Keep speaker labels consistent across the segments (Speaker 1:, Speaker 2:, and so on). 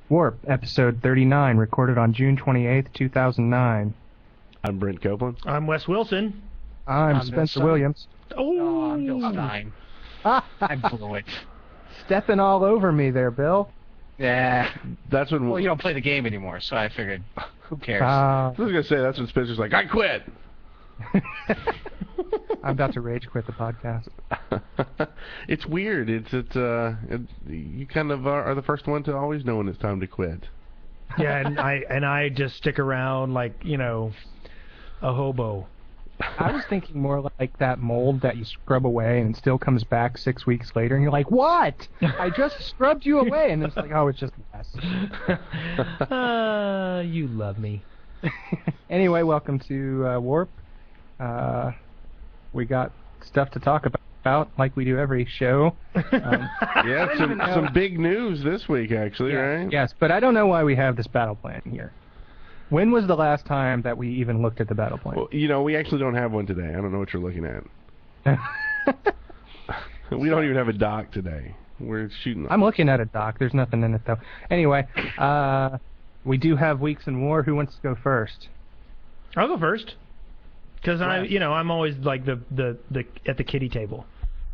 Speaker 1: Warp, episode 39, recorded on June 28th, 2009.
Speaker 2: I'm Brent Copeland.
Speaker 3: I'm Wes Wilson.
Speaker 1: I'm Spencer Williams.
Speaker 3: Oh,
Speaker 4: I'm Bill Stein. I blew it.
Speaker 1: Stepping all over me there, Bill.
Speaker 4: Yeah.
Speaker 2: That's when...
Speaker 4: Well, you don't play the game anymore, so I figured, who cares?
Speaker 2: I was going to say, that's when Spencer's like, I quit!
Speaker 1: I'm about to rage quit the podcast.
Speaker 2: It's weird. You kind of are the first one to always know when it's time to quit.
Speaker 3: Yeah, and I just stick around like, a hobo.
Speaker 1: I was thinking more like that mold that you scrub away and it still comes back 6 weeks later, and you're like, what? I just scrubbed you away, and it's like, oh, it's just mess.
Speaker 3: You love me.
Speaker 1: Anyway, welcome to Warp. We got stuff to talk about, like we do every show.
Speaker 2: Yeah, some big news this week, actually, right?
Speaker 1: Yes, but I don't know why we have this battle plan here. When was the last time that we even looked at the battle plan?
Speaker 2: Well, we actually don't have one today. I don't know what you're looking at. We don't even have a doc today. We're shooting.
Speaker 1: I'm looking at a doc. There's nothing in it, though. Anyway, we do have Weeks in War. Who wants to go first?
Speaker 3: I'll go first. Because I'm always like the at the kiddie table.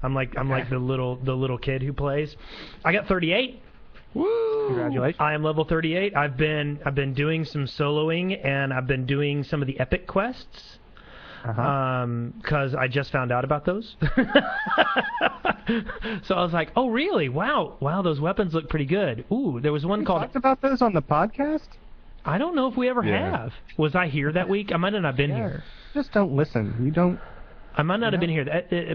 Speaker 3: I'm like the little kid who plays. I got 38.
Speaker 2: Woo!
Speaker 1: Congratulations.
Speaker 3: I am level 38. I've been doing some soloing, and I've been doing some of the epic quests. Because I just found out about those. So I was like, oh really? Wow, those weapons look pretty good. Ooh, there was one called...
Speaker 1: talked about those on the podcast?
Speaker 3: I don't know if we ever have. Was I here that week? I might not have been here.
Speaker 1: Just don't listen. You don't...
Speaker 3: I might not have been here,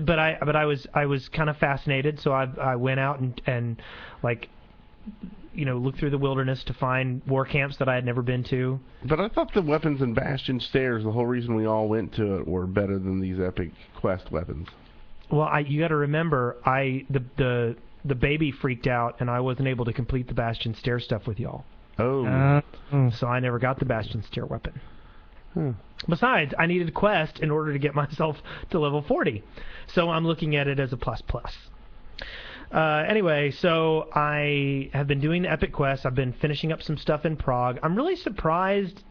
Speaker 3: but I was kind of fascinated, so I went out and looked through the wilderness to find war camps that I had never been to.
Speaker 2: But I thought the weapons in Bastion Stairs, the whole reason we all went to it, were better than these epic quest weapons.
Speaker 3: Well, you got to remember, the baby freaked out, and I wasn't able to complete the Bastion Stair stuff with y'all.
Speaker 2: Oh.
Speaker 3: So I never got the Bastion Stair weapon. Besides, I needed a quest in order to get myself to level 40. So I'm looking at it as a plus. Anyway, so I have been doing the epic quests. I've been finishing up some stuff in Prague. I'm really surprised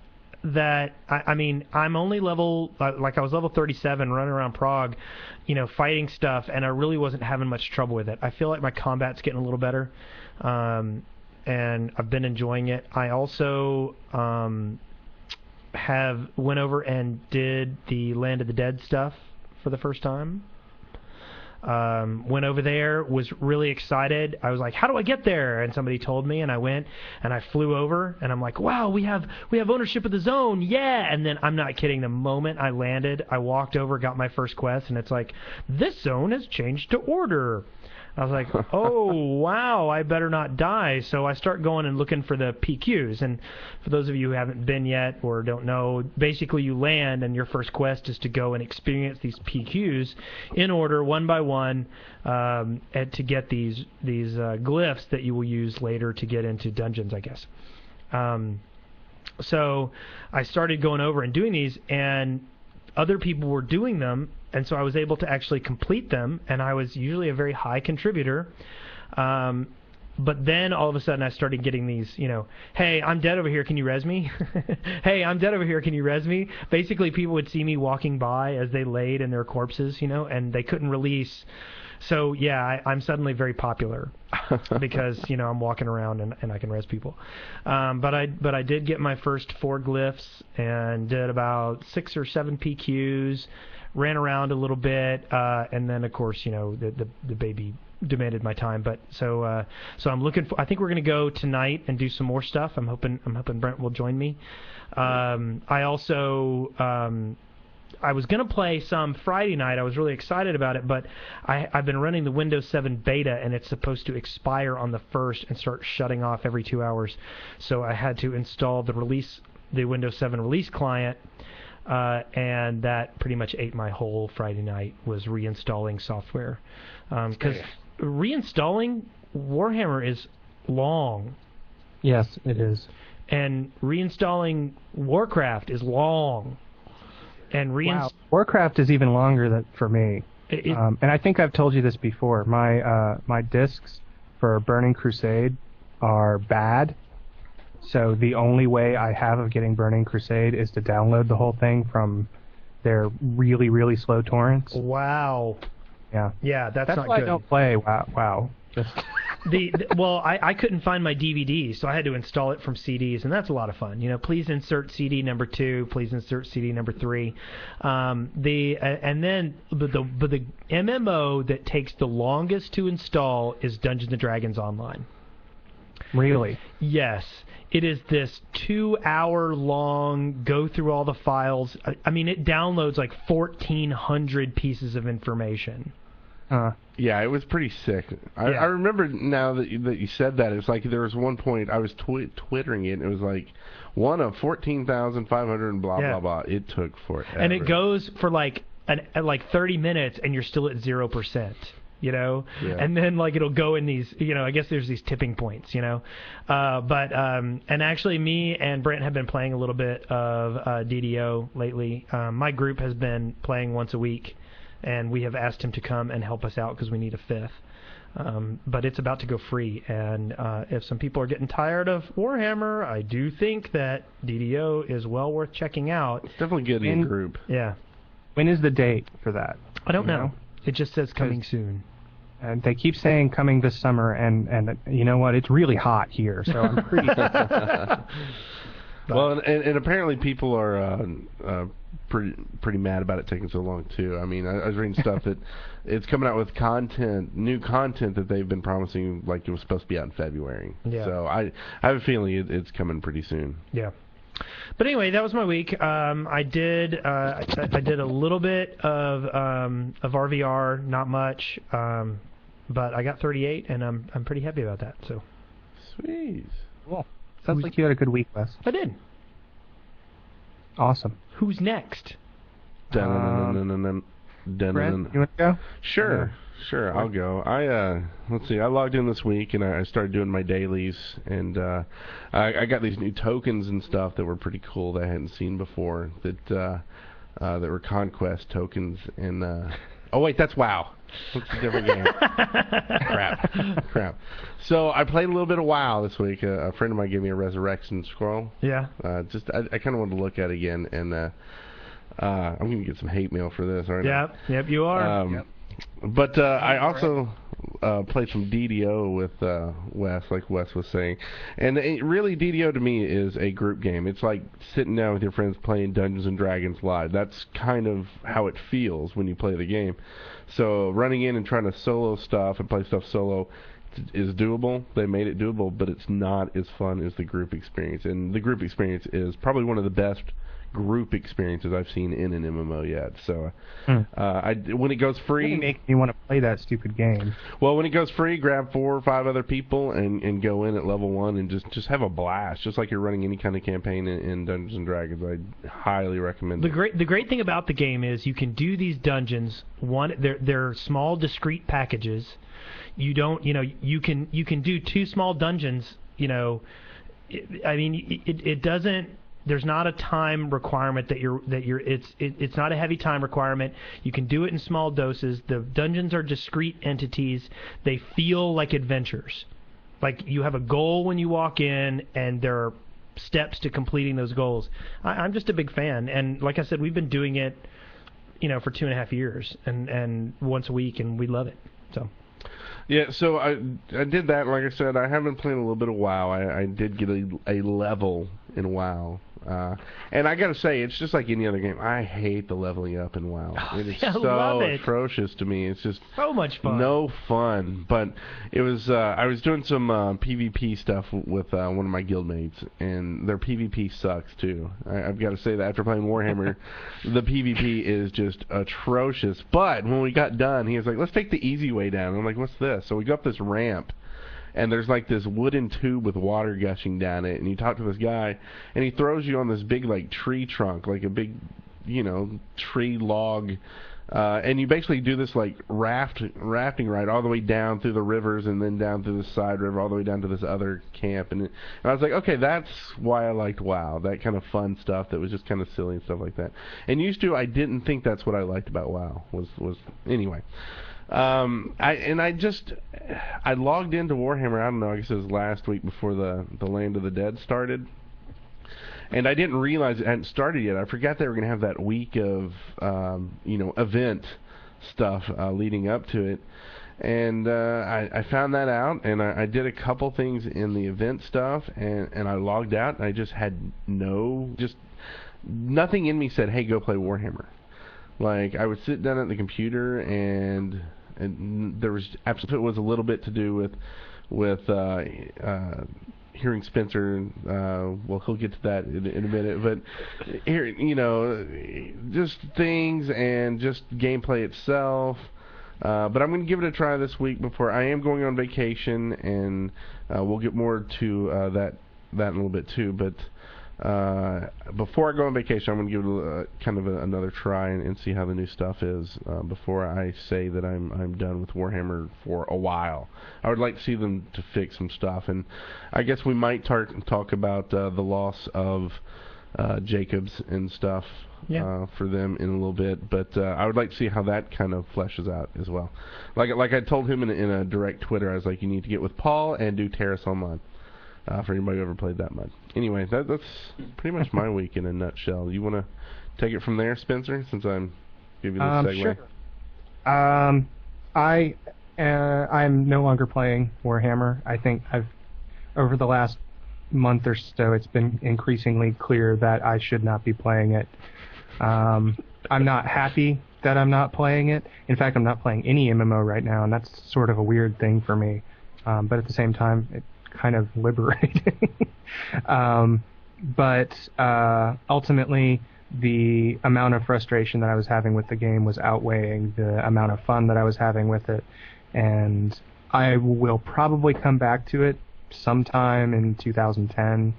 Speaker 3: that, I'm only level, I was level 37 running around Prague, fighting stuff, and I really wasn't having much trouble with it. I feel like my combat's getting a little better, and I've been enjoying it. I also went over and did the Land of the Dead stuff for the first time. Went over there, was really excited. I was like, how do I get there? And somebody told me, and I went, and I flew over, and I'm like, wow, we have ownership of the zone, yeah! And then, I'm not kidding, the moment I landed, I walked over, got my first quest, and it's like, this zone has changed to order. I was like, oh, wow, I better not die. So I start going and looking for the PQs. And for those of you who haven't been yet or don't know, basically you land and your first quest is to go and experience these PQs in order, one by one, and to get these glyphs that you will use later to get into dungeons, I guess. So I started going over and doing these, and other people were doing them, and so I was able to actually complete them, and I was usually a very high contributor. But then all of a sudden I started getting these, hey, I'm dead over here, can you res me? Hey, I'm dead over here, can you res me? Basically, people would see me walking by as they laid in their corpses, and they couldn't release. So, yeah, I'm suddenly very popular because, I'm walking around and I can res people. But I did get my first 4 glyphs and did about 6 or 7 PQs, ran around a little bit, and then, of course, the baby demanded my time. But so I'm looking for. I think we're going to go tonight and do some more stuff. I'm hoping Brent will join me. I also. I was going to play some Friday night. I was really excited about it, but I've been running the Windows 7 beta, and it's supposed to expire on the 1st and start shutting off every 2 hours. So I had to install the Windows 7 release client, and that pretty much ate my whole Friday night, was reinstalling software. Because reinstalling Warhammer is long.
Speaker 1: Yes, it is.
Speaker 3: And reinstalling Warcraft is long. And
Speaker 1: Warcraft is even longer for me. And I think I've told you this before. My discs for Burning Crusade are bad. So the only way I have of getting Burning Crusade is to download the whole thing from their really, really slow torrents.
Speaker 3: Wow.
Speaker 1: Yeah.
Speaker 3: Yeah, that's not
Speaker 1: why
Speaker 3: good.
Speaker 1: I don't play WoW. Just
Speaker 3: Well, I couldn't find my DVDs, so I had to install it from CDs, and that's a lot of fun. Please insert CD number 2. Please insert CD number 3. The MMO that takes the longest to install is Dungeons and Dragons Online.
Speaker 1: really.
Speaker 3: Yes. It is this 2-hour long go through all the files. I mean, it downloads like 1,400 pieces of information.
Speaker 2: Yeah, it was pretty sick. I remember now that you said that. It's like there was one point I was twittering it, and it was like one of 14,500 and blah, blah, blah. It took forever.
Speaker 3: And it goes for like 30 minutes, and you're still at 0%. Yeah. And then like it'll go in these, I guess there's these tipping points, and actually me and Brent have been playing a little bit of DDO lately. My group has been playing once a week, and we have asked him to come and help us out because we need a 5th. But it's about to go free, and if some people are getting tired of Warhammer, I do think that DDO is well worth checking out.
Speaker 2: It's definitely good in group.
Speaker 3: Yeah.
Speaker 1: When is the date for that?
Speaker 3: I don't know. It just says coming soon.
Speaker 1: And they keep saying coming this summer, and you know what? It's really hot here, so I'm pretty...
Speaker 2: Well, and apparently people are pretty mad about it taking so long too. I mean, I was reading stuff that it's coming out with new content that they've been promising, like it was supposed to be out in February.
Speaker 3: Yeah.
Speaker 2: So I have a feeling it's coming pretty soon.
Speaker 3: Yeah. But anyway, that was my week. I did a little bit of RVR, not much, but I got 38, and I'm pretty happy about that. So.
Speaker 2: Sweet.
Speaker 1: Cool. Sounds like you had a good week, Wes.
Speaker 3: I did.
Speaker 1: Awesome.
Speaker 3: Who's next?
Speaker 1: Brent, you want to go?
Speaker 2: Sure, I'll go. Let's see. I logged in this week and I started doing my dailies, and I got these new tokens and stuff that were pretty cool that I hadn't seen before. That were conquest tokens, and oh wait, that's WoW. It's a different game. Crap. So I played a little bit of WoW this week. A friend of mine gave me a resurrection scroll. Yeah. I kind of wanted to look at it again, and I'm going to get some hate mail for this, aren't I?
Speaker 3: Yep, you are.
Speaker 2: But I also played some DDO with Wes, like Wes was saying. And really, DDO to me is a group game. It's like sitting down with your friends playing Dungeons & Dragons live. That's kind of how it feels when you play the game. So running in and trying to solo stuff and play stuff solo is doable. They made it doable, but it's not as fun as the group experience. And the group experience is probably one of the best group experiences I've seen in an MMO yet. So when it goes free,
Speaker 1: it makes me want to play that stupid game.
Speaker 2: Well, when it goes free, grab 4 or 5 other people and go in at level 1 and just have a blast, just like you're running any kind of campaign in Dungeons and Dragons. I highly recommend it.
Speaker 3: The great thing about the game is you can do these dungeons. They're small, discrete packages. You don't, you can do 2 small dungeons. It doesn't. There's not a time requirement it's not a heavy time requirement. You can do it in small doses. The dungeons are discrete entities. They feel like adventures. Like you have a goal when you walk in, and there are steps to completing those goals. I'm just a big fan, and like I said, we've been doing it, for 2.5 years, and once a week, and we love it. So.
Speaker 2: Yeah, so I did that. Like I said, I have been playing a little bit of WoW. I did get a level in WoW. And I gotta say, it's just like any other game. I hate the leveling up in WoW. It is so atrocious to me. It's just
Speaker 3: so much fun.
Speaker 2: No fun. But it was. I was doing some PvP stuff with one of my guildmates, and their PvP sucks too. I've got to say that after playing Warhammer, the PvP is just atrocious. But when we got done, he was like, "Let's take the easy way down." And I'm like, "What's this?" So we go up this ramp. And there's like this wooden tube with water gushing down it, and you talk to this guy, and he throws you on this big like tree trunk, like a big, tree log, and you basically do this like rafting ride all the way down through the rivers, and then down through the side river, all the way down to this other camp, and I was like, okay, that's why I liked WoW, that kind of fun stuff that was just kind of silly and stuff like that. And used to, I didn't think that's what I liked about WoW was anyway. I logged into Warhammer. I don't know. I guess it was last week before the Land of the Dead started, and I didn't realize it hadn't started yet. I forgot they were going to have that week of event stuff leading up to it, and I found that out, and I did a couple things in the event stuff, and I logged out, and I just had nothing in me said, hey, go play Warhammer. Like, I would sit down at the computer, and there was absolutely, it was a little bit to do with hearing Spencer. Well, he'll get to that in a minute, but here, just things and just gameplay itself. But I'm going to give it a try this week before I am going on vacation, and we'll get more to that in a little bit too. But before I go on vacation, I'm going to give it another try and see how the new stuff is before I say that I'm done with Warhammer for a while. I would like to see them to fix some stuff, and I guess we might talk about the loss of Jacobs and stuff for them in a little bit, but I would like to see how that kind of fleshes out as well. Like I told him in a direct Twitter, I was like, you need to get with Paul and do Terrace Online. For anybody who ever played that much. Anyway, that's pretty much my week in a nutshell. You want to take it from there, Spencer, since I'm giving the segue?
Speaker 1: Sure. I'm no longer playing Warhammer. I think over the last month or so, it's been increasingly clear that I should not be playing it. I'm not happy that I'm not playing it. In fact, I'm not playing any MMO right now, and that's sort of a weird thing for me. But at the same time, it's kind of liberating. But ultimately, the amount of frustration that I was having with the game was outweighing the amount of fun that I was having with it, and I will probably come back to it sometime in 2010,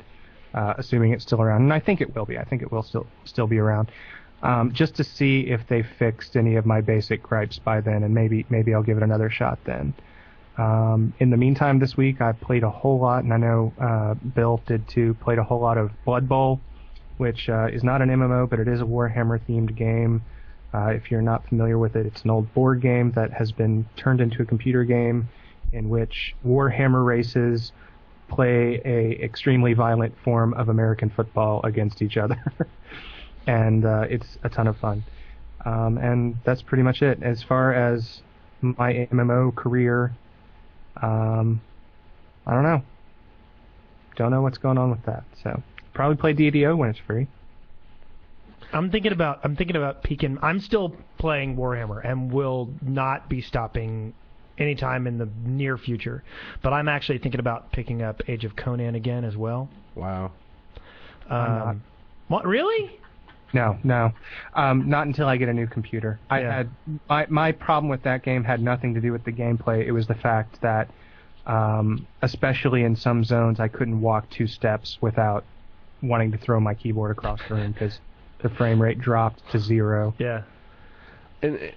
Speaker 1: assuming it's still around, and I think it will be. I think it will still be around, just to see if they fixed any of my basic gripes by then, and maybe I'll give it another shot then. In the meantime, this week I played a whole lot, and I know Bill did too, played a whole lot of Blood Bowl, which is not an MMO, but it is a Warhammer-themed game. If you're not familiar with it, it's an old board game that has been turned into a computer game in which Warhammer races play a extremely violent form of American football against each other. And it's a ton of fun. And that's pretty much it. As far as my MMO career, I don't know. Don't know what's going on with that. So probably play DDO when it's free.
Speaker 3: I'm thinking about peeking. I'm still playing Warhammer and will not be stopping anytime in the near future. But I'm actually thinking about picking up Age of Conan again as well.
Speaker 2: Wow.
Speaker 1: I'm not.
Speaker 3: What, really?
Speaker 1: No. Not until I get a new computer.
Speaker 3: Yeah.
Speaker 1: My problem with that game had nothing to do with the gameplay. It was the fact that, especially in some zones, I couldn't walk 2 steps without wanting to throw my keyboard across the room because the frame rate dropped to 0.
Speaker 3: Yeah.
Speaker 2: And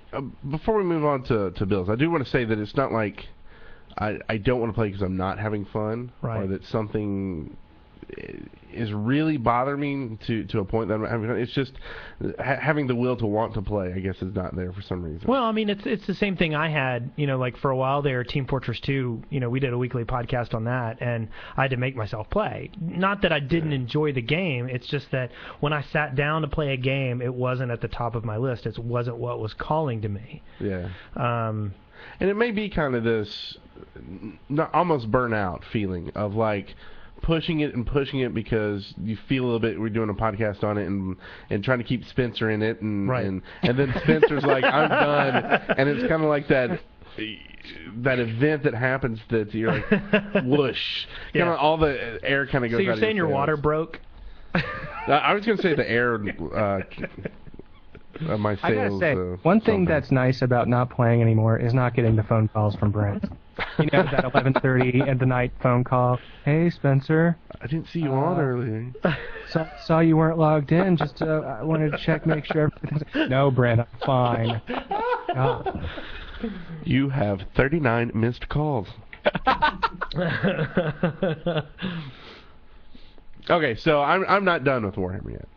Speaker 2: before we move on to Bill's, I do want to say that it's not like I don't want to play because I'm not having fun,
Speaker 3: right,
Speaker 2: or that something is really bothering me to a point that I'm having fun. It's just having the will to want to play, I guess, is not there for some reason.
Speaker 3: Well, I mean, it's the same thing I had, like for a while there, Team Fortress 2, we did a weekly podcast on that, and I had to make myself play. Not that I didn't enjoy the game, it's just that when I sat down to play a game, it wasn't at the top of my list. It wasn't what was calling to me.
Speaker 2: Yeah. And it may be kind of this almost burnout feeling of like, pushing it because you feel a little bit. We're doing a podcast on it and trying to keep Spencer in it, and
Speaker 3: right.
Speaker 2: and then Spencer's like, I'm done, and it's kind of like that event that happens that you're like, whoosh,
Speaker 3: yeah.
Speaker 2: Kind of all the air kind of goes.
Speaker 3: So you're
Speaker 2: out
Speaker 3: saying your
Speaker 2: of your
Speaker 3: water broke?
Speaker 2: I was going to say the air. My sales,
Speaker 1: I gotta say, one thing that's nice about not playing anymore is not getting the phone calls from Brent. That 11:30 at the night phone call. Hey, Spencer.
Speaker 2: I didn't see you on earlier.
Speaker 1: Saw you weren't logged in. Just I wanted to check, make sure everything's... No, Brent, I'm fine. Oh.
Speaker 2: You have 39 missed calls. Okay, so I'm not done with Warhammer yet.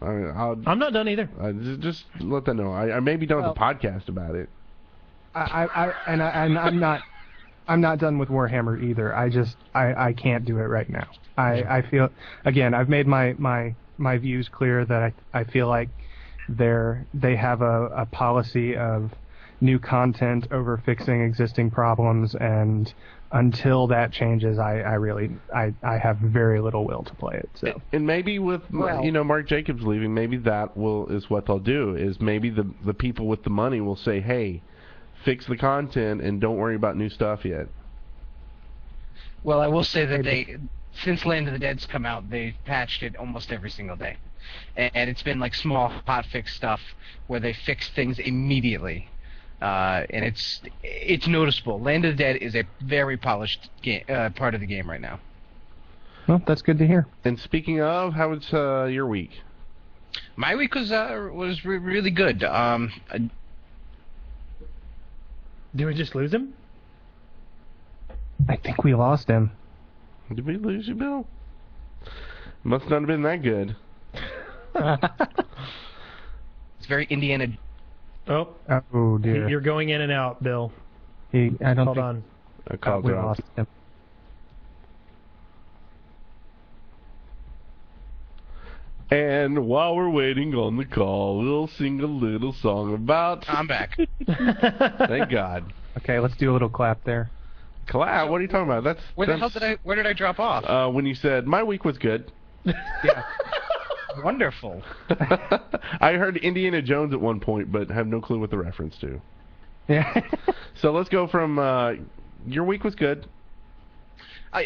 Speaker 3: I'm not done either.
Speaker 2: Just let them know. I may be done with the podcast about it.
Speaker 1: I'm not done with Warhammer either. I can't do it right now. I feel, again, I've made my views clear that I feel like they have a policy of new content over fixing existing problems, and until that changes, I really have very little will to play it. So,
Speaker 2: and maybe with Mark Jacobs leaving, maybe that is what they'll do. Is maybe the people with the money will say, hey, fix the content and don't worry about new stuff yet.
Speaker 4: Well, I will say that since Land of the Dead's come out, they've patched it almost every single day. And it's been like small hotfix stuff where they fix things immediately. And it's noticeable. Land of the Dead is a very polished part of the game right now.
Speaker 1: Well, that's good to hear.
Speaker 2: And speaking of, how was your week?
Speaker 4: My week was really good.
Speaker 3: Did we just lose him?
Speaker 1: I think we lost him.
Speaker 2: Did we lose you, Bill? Must not have been that good.
Speaker 4: It's very Indiana.
Speaker 3: Oh
Speaker 1: dear.
Speaker 3: You're going in and out, Bill.
Speaker 1: I don't
Speaker 3: Hold
Speaker 1: think
Speaker 3: on.
Speaker 2: I called
Speaker 1: we
Speaker 2: it off.
Speaker 1: lost him.
Speaker 2: And while we're waiting on the call, we'll sing a little song about...
Speaker 4: I'm back.
Speaker 2: Thank God.
Speaker 1: Okay, let's do a little clap there.
Speaker 2: Clap? What are you talking about?
Speaker 4: Where did I drop off?
Speaker 2: When you said, my week was good.
Speaker 1: Yeah.
Speaker 4: Wonderful.
Speaker 2: I heard Indiana Jones at one point, but have no clue what the reference to.
Speaker 1: Yeah.
Speaker 2: So let's go from, your week was good.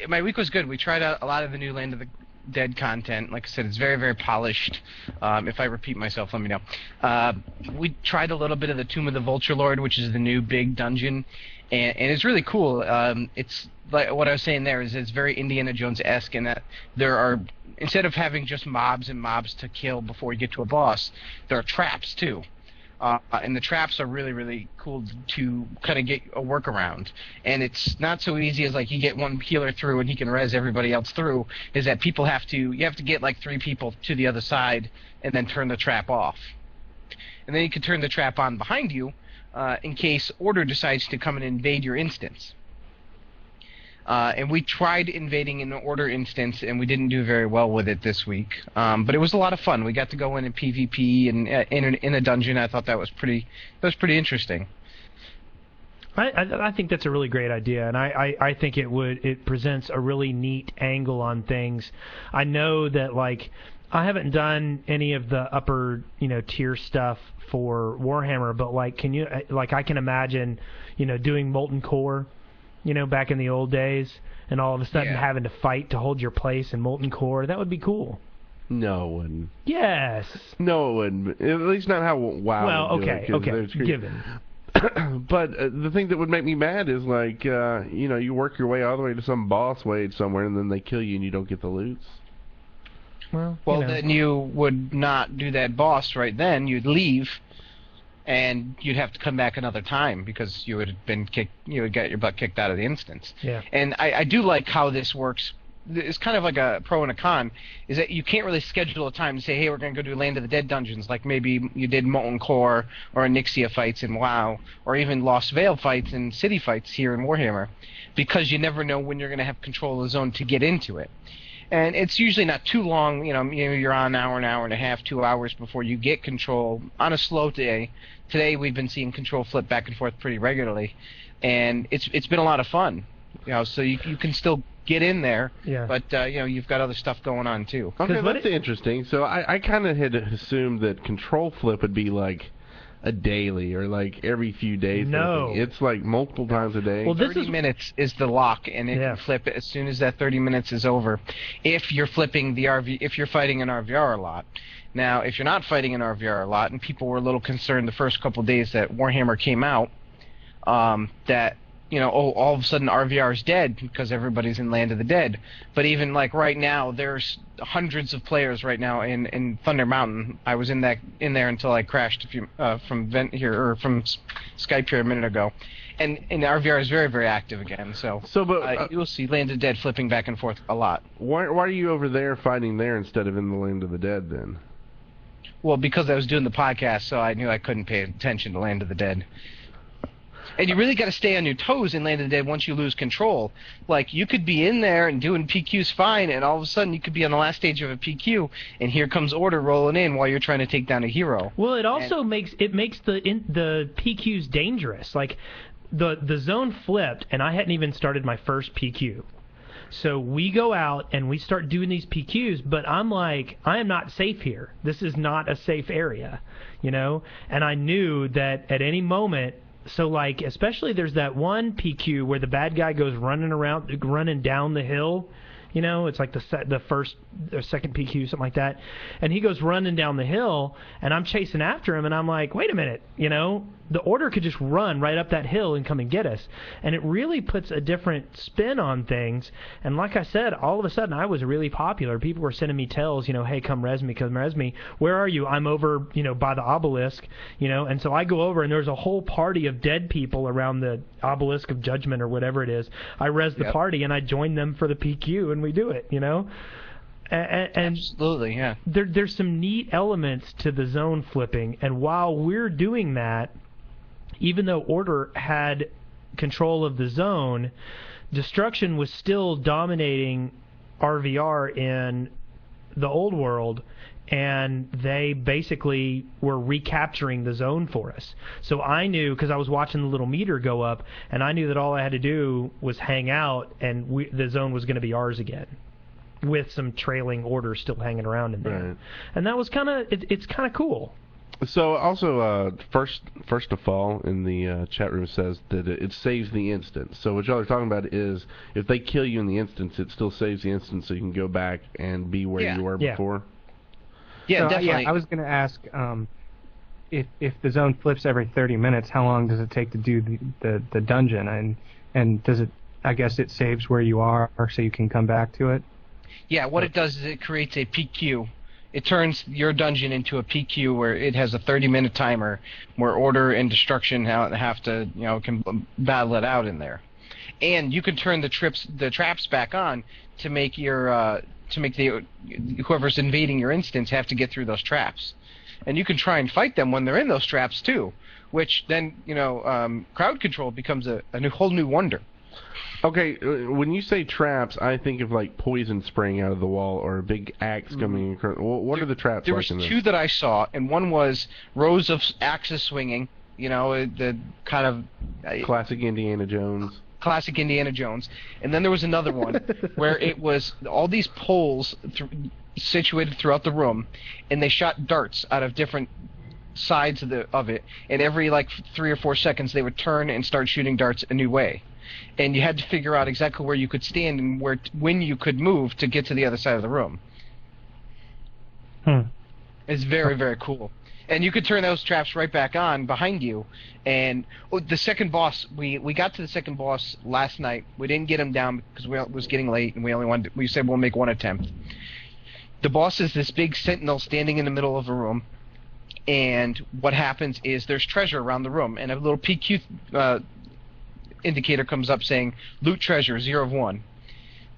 Speaker 4: My week was good. We tried out a lot of the new Land of the Dead content. Like I said, it's very, very polished. If I repeat myself, let me know. We tried a little bit of the Tomb of the Vulture Lord, which is the new big dungeon, and it's really cool. It's like what I was saying there is it's very Indiana Jones-esque in that there are, instead of having just mobs and mobs to kill before you get to a boss, there are traps too. And the traps are really, really cool to kind of get a workaround. And it's not so easy as like you get one healer through and he can res everybody else through, is that you have to get like 3 people to the other side and then turn the trap off. And then you can turn the trap on behind you in case Order decides to come and invade your instance. And we tried invading an Order instance, and we didn't do very well with it this week. But it was a lot of fun. We got to go in PvP and in a dungeon. I thought that was pretty interesting.
Speaker 3: I think that's a really great idea, and I think it presents a really neat angle on things. I know that like I haven't done any of the upper tier stuff for Warhammer, but like I can imagine doing Molten Core. Back in the old days, and all of a sudden having to fight to hold your place in Molten Core, that would be cool.
Speaker 2: No, it wouldn't.
Speaker 3: Yes.
Speaker 2: No, it wouldn't. At least not how WoW
Speaker 3: Well,
Speaker 2: would do
Speaker 3: okay,
Speaker 2: it,
Speaker 3: given.
Speaker 2: But the thing that would make me mad is like, you work your way all the way to some boss wage somewhere, and then they kill you and you don't get the loots.
Speaker 3: Well,
Speaker 4: then you would not do that boss right then. You'd leave. And you'd have to come back another time because you would have been kicked. You would get your butt kicked out of the instance.
Speaker 3: Yeah.
Speaker 4: And I do like how this works. It's kind of like a pro and a con. Is that you can't really schedule a time to say, hey, we're going to go do Land of the Dead dungeons, like maybe you did Molten Core or Onyxia fights in WoW, or even Lost Vale fights and city fights here in Warhammer, because you never know when you're going to have control of the zone to get into it. And it's usually not too long. You're on an hour and a half, 2 hours before you get control on a slow day. Today we've been seeing control flip back and forth pretty regularly, and it's been a lot of fun. So you can still get in there, but you've got other stuff going on too.
Speaker 2: Okay, that's interesting. So I kind of had assumed that control flip would be like a daily or like every few days.
Speaker 3: No,
Speaker 2: it's like multiple times a day.
Speaker 4: Well, 30 minutes is the lock, and it can flip as soon as that 30 minutes is over. If you're flipping the RV, if you're fighting an RVR a lot. Now, if you're not fighting an RVR a lot, and people were a little concerned the first couple of days that Warhammer came out, that all of a sudden RVR is dead because everybody's in Land of the Dead. But even like right now, there's hundreds of players right now in Thunder Mountain. I was in there until I crashed from Skype here a minute ago, and RVR is very, very active again. So you'll see Land of the Dead flipping back and forth a lot.
Speaker 2: Why are you over there fighting there instead of in the Land of the Dead then?
Speaker 4: Well, because I was doing the podcast, so I knew I couldn't pay attention to Land of the Dead. And you really got to stay on your toes in Land of the Dead once you lose control. Like, you could be in there and doing PQs fine, and all of a sudden you could be on the last stage of a PQ, and here comes Order rolling in while you're trying to take down a hero.
Speaker 3: Well, it also makes the PQs dangerous. Like, the zone flipped, and I hadn't even started my first PQ. So we go out and we start doing these PQs, but I'm like, I am not safe here. This is not a safe area, you know? And I knew that at any moment, so like, especially there's that one PQ where the bad guy goes running down the hill. You know, it's like the first or second PQ, something like that. And he goes running down the hill, and I'm chasing after him, and I'm like, wait a minute, you know, the Order could just run right up that hill and come and get us. And it really puts a different spin on things. And like I said, all of a sudden I was really popular. People were sending me tells, you know, hey, come res me. Where are you? I'm over, you know, by the obelisk, you know. And so I go over, and there's a whole party of dead people around the obelisk of judgment or whatever it is. I res the party, and I join them for the PQ, and we do it, you know. And
Speaker 4: absolutely, yeah.
Speaker 3: There's some neat elements to the zone flipping, and while we're doing that, even though Order had control of the zone, Destruction was still dominating RVR in the old world, and they basically were recapturing the zone for us. So I knew, because I was watching the little meter go up, and I knew that all I had to do was hang out, and the zone was going to be ours again, with some trailing Order still hanging around in there.
Speaker 2: Right.
Speaker 3: And that was it's kind of cool.
Speaker 2: So also, first to fall in the chat room says that it saves the instance. So what y'all are talking about is if they kill you in the instance, it still saves the instance, so you can go back and be where you were before.
Speaker 4: Yeah,
Speaker 1: so,
Speaker 4: definitely.
Speaker 1: Yeah, I was going to ask, if the zone flips every 30 minutes, how long does it take to do the dungeon? And does it? I guess it saves where you are, so you can come back to it.
Speaker 4: Yeah, what it does is it creates a PQ. It turns your dungeon into a PQ where it has a 30-minute timer where Order and Destruction have to, you know, can battle it out in there. And you can turn the traps back on to make whoever's invading your instance have to get through those traps. And you can try and fight them when they're in those traps too, which then, you know, crowd control becomes a whole new wonder.
Speaker 2: Okay, when you say traps, I think of like poison spraying out of the wall or a big axe coming across. What are the traps
Speaker 4: there
Speaker 2: like in
Speaker 4: was
Speaker 2: this?
Speaker 4: two that I saw, and one was rows of axes swinging, you know, the kind of...
Speaker 2: Classic Indiana Jones.
Speaker 4: Classic Indiana Jones. And then there was another one where it was all these poles situated throughout the room, and they shot darts out of different sides of it, and every like 3 or 4 seconds they would turn and start shooting darts a new way. And you had to figure out exactly where you could stand and when you could move to get to the other side of the room. It's very, very cool. And you could turn those traps right back on behind you. And the second boss, we got to the second boss last night. We didn't get him down because it was getting late, and we said we'll make one attempt. The boss is this big sentinel standing in the middle of a room. And what happens is there's treasure around the room, and a little PQ indicator comes up saying loot treasure 0 of 1.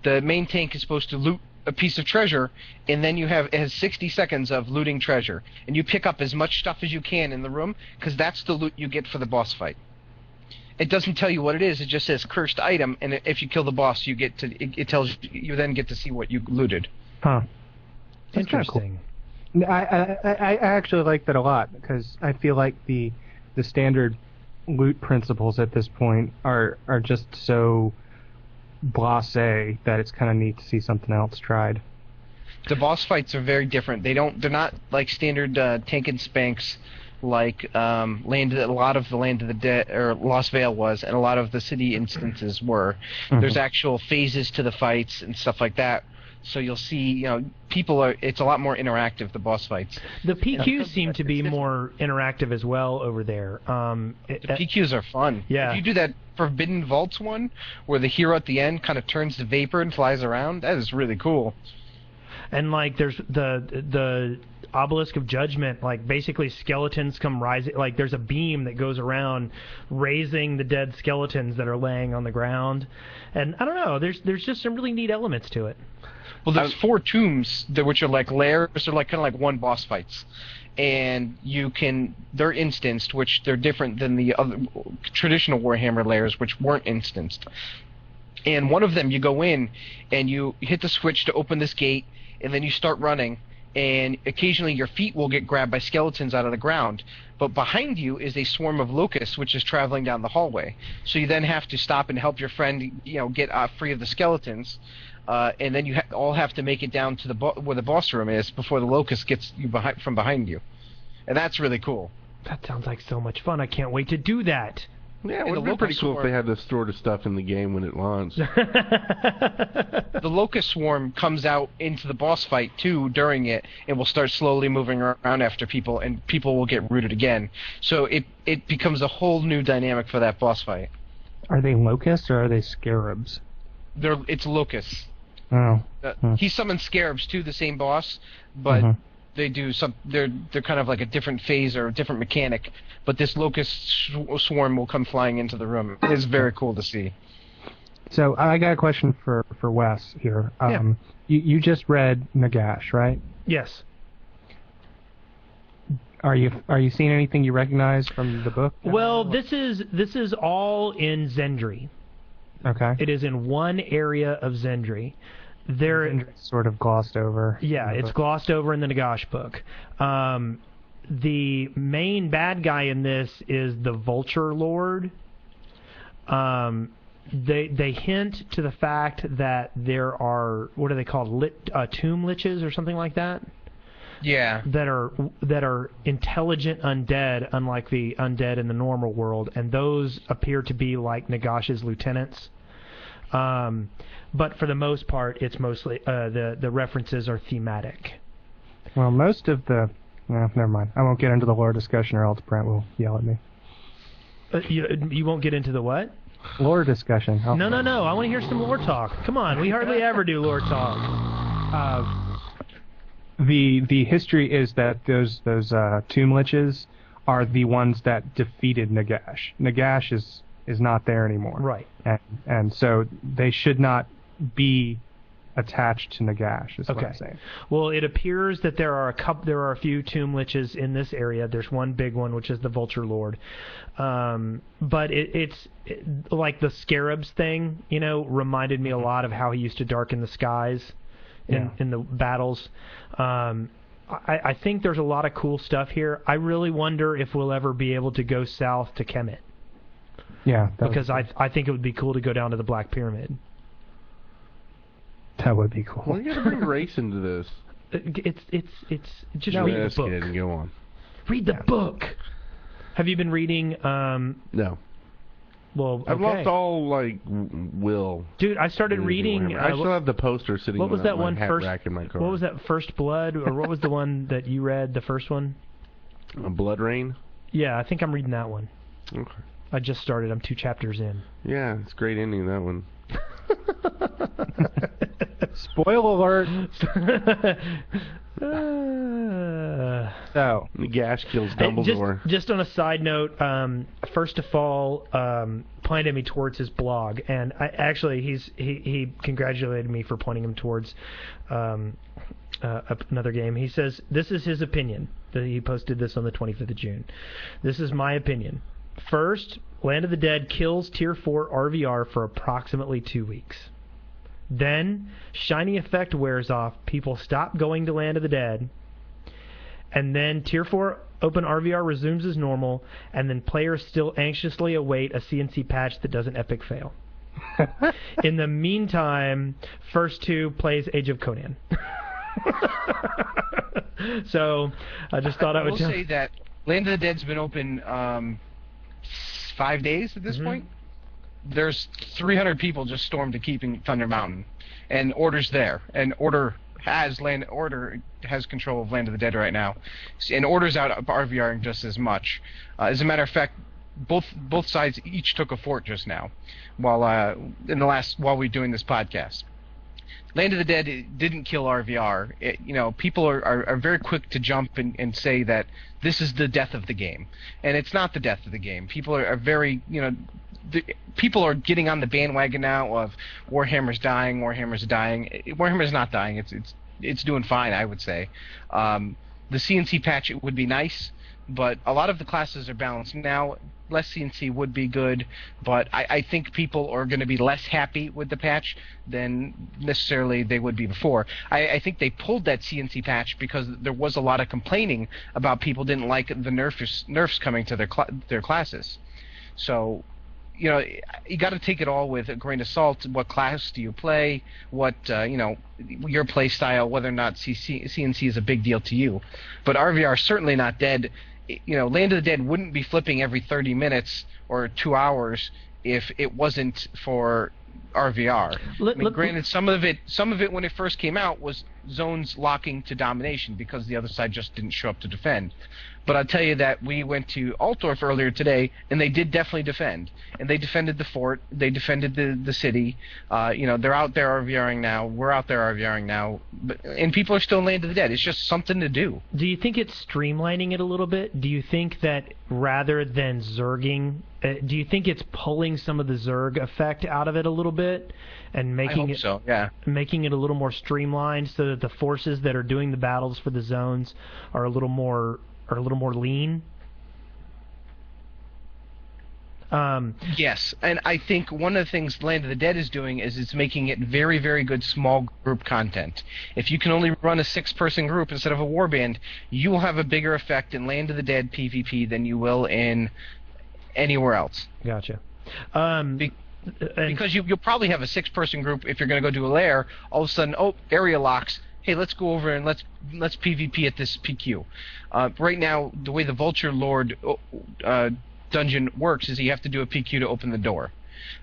Speaker 4: The main tank is supposed to loot a piece of treasure, and then it has 60 seconds of looting treasure, and you pick up as much stuff as you can in the room because that's the loot you get for the boss fight. It doesn't tell you what it is; it just says cursed item, and if you kill the boss, it tells you then get to see what you looted.
Speaker 1: Huh.
Speaker 3: Interesting.
Speaker 1: I actually like that a lot because I feel like the standard loot principles at this point are just so blasé that it's kind of neat to see something else tried.
Speaker 4: The boss fights are very different. They're not like standard tank and spanks like a lot of the Land of the Dead or Lost Vale was, and a lot of the city instances were. Mm-hmm. There's actual phases to the fights and stuff like that. So you'll see, it's a lot more interactive, the boss fights.
Speaker 3: The PQs seem to be more interactive as well over there.
Speaker 4: The PQs are fun.
Speaker 3: Yeah.
Speaker 4: If you do that Forbidden Vaults one, where the hero at the end kind of turns to vapor and flies around, that is really cool.
Speaker 3: And like there's the Obelisk of Judgment, like basically skeletons come rising, like there's a beam that goes around raising the dead skeletons that are laying on the ground. And I don't know, there's just some really neat elements to it.
Speaker 4: Well, there's 4 tombs which are like lairs, they're like kind of like one boss fights. And they're instanced, which they're different than the other traditional Warhammer lairs, which weren't instanced. And one of them, you go in and you hit the switch to open this gate, and then you start running, and occasionally your feet will get grabbed by skeletons out of the ground. But behind you is a swarm of locusts, which is traveling down the hallway. So you then have to stop and help your friend, get free of the skeletons. And then you all have to make it down to where the boss room is before the locust gets you from behind you. And that's really cool.
Speaker 3: That sounds like so much fun. I can't wait to do that.
Speaker 2: Yeah, it would be pretty cool if they had this sort of stuff in the game when it launched.
Speaker 4: The locust swarm comes out into the boss fight, too, during it, and will start slowly moving around after people, and people will get rooted again. So it becomes a whole new dynamic for that boss fight.
Speaker 1: Are they locusts or are they scarabs?
Speaker 4: It's locusts.
Speaker 1: Oh.
Speaker 4: He summons scarabs to the same boss, but they do they're kind of like a different phase or a different mechanic. But this locust swarm will come flying into the room. It's very cool to see.
Speaker 1: So I got a question for Wes here. You just read Nagash, right?
Speaker 3: Yes.
Speaker 1: Are you seeing anything you recognize from the book?
Speaker 3: Well, this is all in Zendri.
Speaker 1: Okay.
Speaker 3: It is in one area of Zendri.
Speaker 1: Zendri's sort of glossed over.
Speaker 3: Yeah, it's glossed over in the Nagash book. The main bad guy in this is the Vulture Lord. They hint to the fact that there are, what are they called, tomb liches or something like that?
Speaker 4: Yeah.
Speaker 3: That are intelligent undead, unlike the undead in the normal world, and those appear to be like Nagash's lieutenants. But for the most part, it's mostly the references are thematic.
Speaker 1: Well, most of the never mind. I won't get into the lore discussion, or else Brent will yell at me.
Speaker 3: You won't get into the what?
Speaker 1: Lore discussion.
Speaker 3: No. I want to hear some lore talk. Come on, we hardly ever do lore talk.
Speaker 1: The history is that those tomb liches are the ones that defeated Nagash. Nagash is not there anymore.
Speaker 3: Right.
Speaker 1: And so they should not be attached to Nagash, is what I'm saying.
Speaker 3: Well, it appears that there are a few tomb liches in this area. There's one big one, which is the Vulture Lord. But it's like the scarabs thing, reminded me a lot of how he used to darken the skies in the battles. I think there's a lot of cool stuff here. I really wonder if we'll ever be able to go south to Kemet.
Speaker 1: Yeah.
Speaker 3: Because I think it would be cool to go down to the Black Pyramid.
Speaker 1: That would be cool.
Speaker 2: Well, you gotta bring race into this.
Speaker 3: It's just read the book.
Speaker 2: Kidding. Go on.
Speaker 3: Read the book. Have you been reading?
Speaker 2: No.
Speaker 3: Well,
Speaker 2: I've lost all will.
Speaker 3: Dude, I started reading.
Speaker 2: I still have the poster sitting.
Speaker 3: What was that one
Speaker 2: hat
Speaker 3: first?
Speaker 2: Rack in my car.
Speaker 3: What was that First Blood, or what was the one that you read? The first one.
Speaker 2: Blood Rain.
Speaker 3: Yeah, I think I'm reading that one.
Speaker 2: Okay.
Speaker 3: I just started. I'm 2 chapters in.
Speaker 2: Yeah, it's a great ending, that one.
Speaker 1: Spoil alert. So
Speaker 2: Nagash kills Dumbledore.
Speaker 3: Just on a side note, First to Fall pointed me towards his blog, and he congratulated me for pointing him towards another game. He says this is his opinion. That he posted this on the 25th of June. This is my opinion. First, Land of the Dead kills Tier 4 RVR for approximately 2 weeks. Then, shiny effect wears off, people stop going to Land of the Dead, and then Tier 4 open RVR resumes as normal, and then players still anxiously await a CNC patch that doesn't epic fail. In the meantime, First 2 plays Age of Conan. So, I just thought I would
Speaker 4: say that Land of the Dead's been open 5 days at this point. There's 300 people just stormed to Keeping Thunder Mountain, and Order's there, and Order has control of Land of the Dead right now, and Order's out RVRing just as much. As a matter of fact, both sides each took a fort just now, while we're doing this podcast. Land of the Dead didn't kill RVR. People are very quick to jump and say that this is the death of the game, and it's not the death of the game. People are very, people are getting on the bandwagon now of Warhammer's dying. Warhammer's not dying. It's doing fine, I would say. The CNC patch would be nice, but a lot of the classes are balanced now. Less CNC would be good, but I think people are going to be less happy with the patch than necessarily they would be before. I think they pulled that CNC patch because there was a lot of complaining about people didn't like the nerfs coming to their classes. So, you got to take it all with a grain of salt. What class do you play? What your play style, whether or not CNC is a big deal to you. But RVR is certainly not dead. Land of the Dead wouldn't be flipping every 30 minutes or 2 hours if it wasn't for RVR. Granted, some of it when it first came out was zones locking to domination because the other side just didn't show up to defend. But I'll tell you that we went to Altdorf earlier today, and they did definitely defend. And they defended the fort. They defended the city. They're out there RVRing now. We're out there RVRing now. And people are still in Land of the Dead. It's just something to do.
Speaker 3: Do you think it's streamlining it a little bit? Do you think that rather than zerging, do you think it's pulling some of the zerg effect out of it a little bit and making making it a little more streamlined so that the forces that are doing the battles for the zones are a little more lean?
Speaker 4: Yes, and I think one of the things Land of the Dead is doing is it's making it very, very good small group content. If you can only run a 6-person group instead of a warband, you will have a bigger effect in Land of the Dead PvP than you will in anywhere else.
Speaker 3: Gotcha.
Speaker 4: Because you'll probably have a 6-person group if you're going to go do a lair. All of a sudden, area locks. Hey, let's go over and let's PvP at this PQ. Right now, the way the Vulture Lord dungeon works is you have to do a PQ to open the door.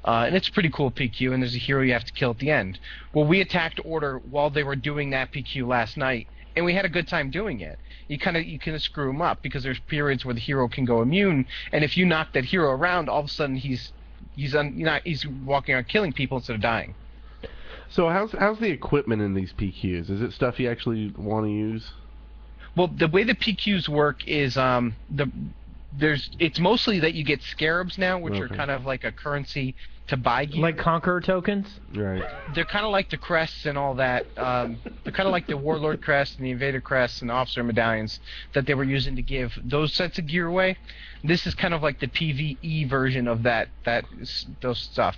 Speaker 4: And it's a pretty cool PQ, and there's a hero you have to kill at the end. Well, we attacked Order while they were doing that PQ last night, and we had a good time doing it. You kind of screw them up because there's periods where the hero can go immune, and if you knock that hero around, all of a sudden he's walking around killing people instead of dying.
Speaker 2: So how's the equipment in these PQs? Is it stuff you actually want to use?
Speaker 4: Well, the way the PQs work is it's mostly that you get scarabs now, which are kind of like a currency to buy gear.
Speaker 3: Like Conqueror tokens?
Speaker 2: Right.
Speaker 4: They're kind of like the crests and all that. They're kind of like the Warlord crest and the Invader crests and officer medallions that they were using to give those sets of gear away. This is kind of like the PvE version of those stuff.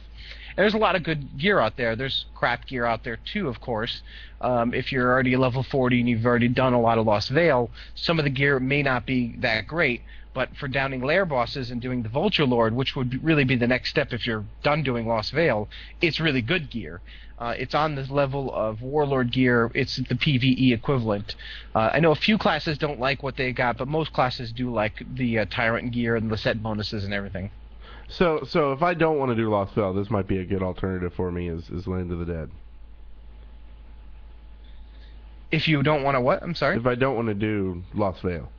Speaker 4: And there's a lot of good gear out there. There's crap gear out there too, of course. If you're already level 40 and you've already done a lot of Lost Veil, some of the gear may not be that great. But for downing lair bosses and doing the Vulture Lord, which would really be the next step if you're done doing Lost Veil, it's really good gear. It's on the level of Warlord gear. It's the PvE equivalent. I know a few classes don't like what they got, but most classes do like the Tyrant gear and the set bonuses and everything.
Speaker 2: So if I don't want to do Lost Veil, this might be a good alternative for me is Land of the Dead.
Speaker 4: If you don't want to what? I'm sorry?
Speaker 2: If I don't want to do Lost Veil.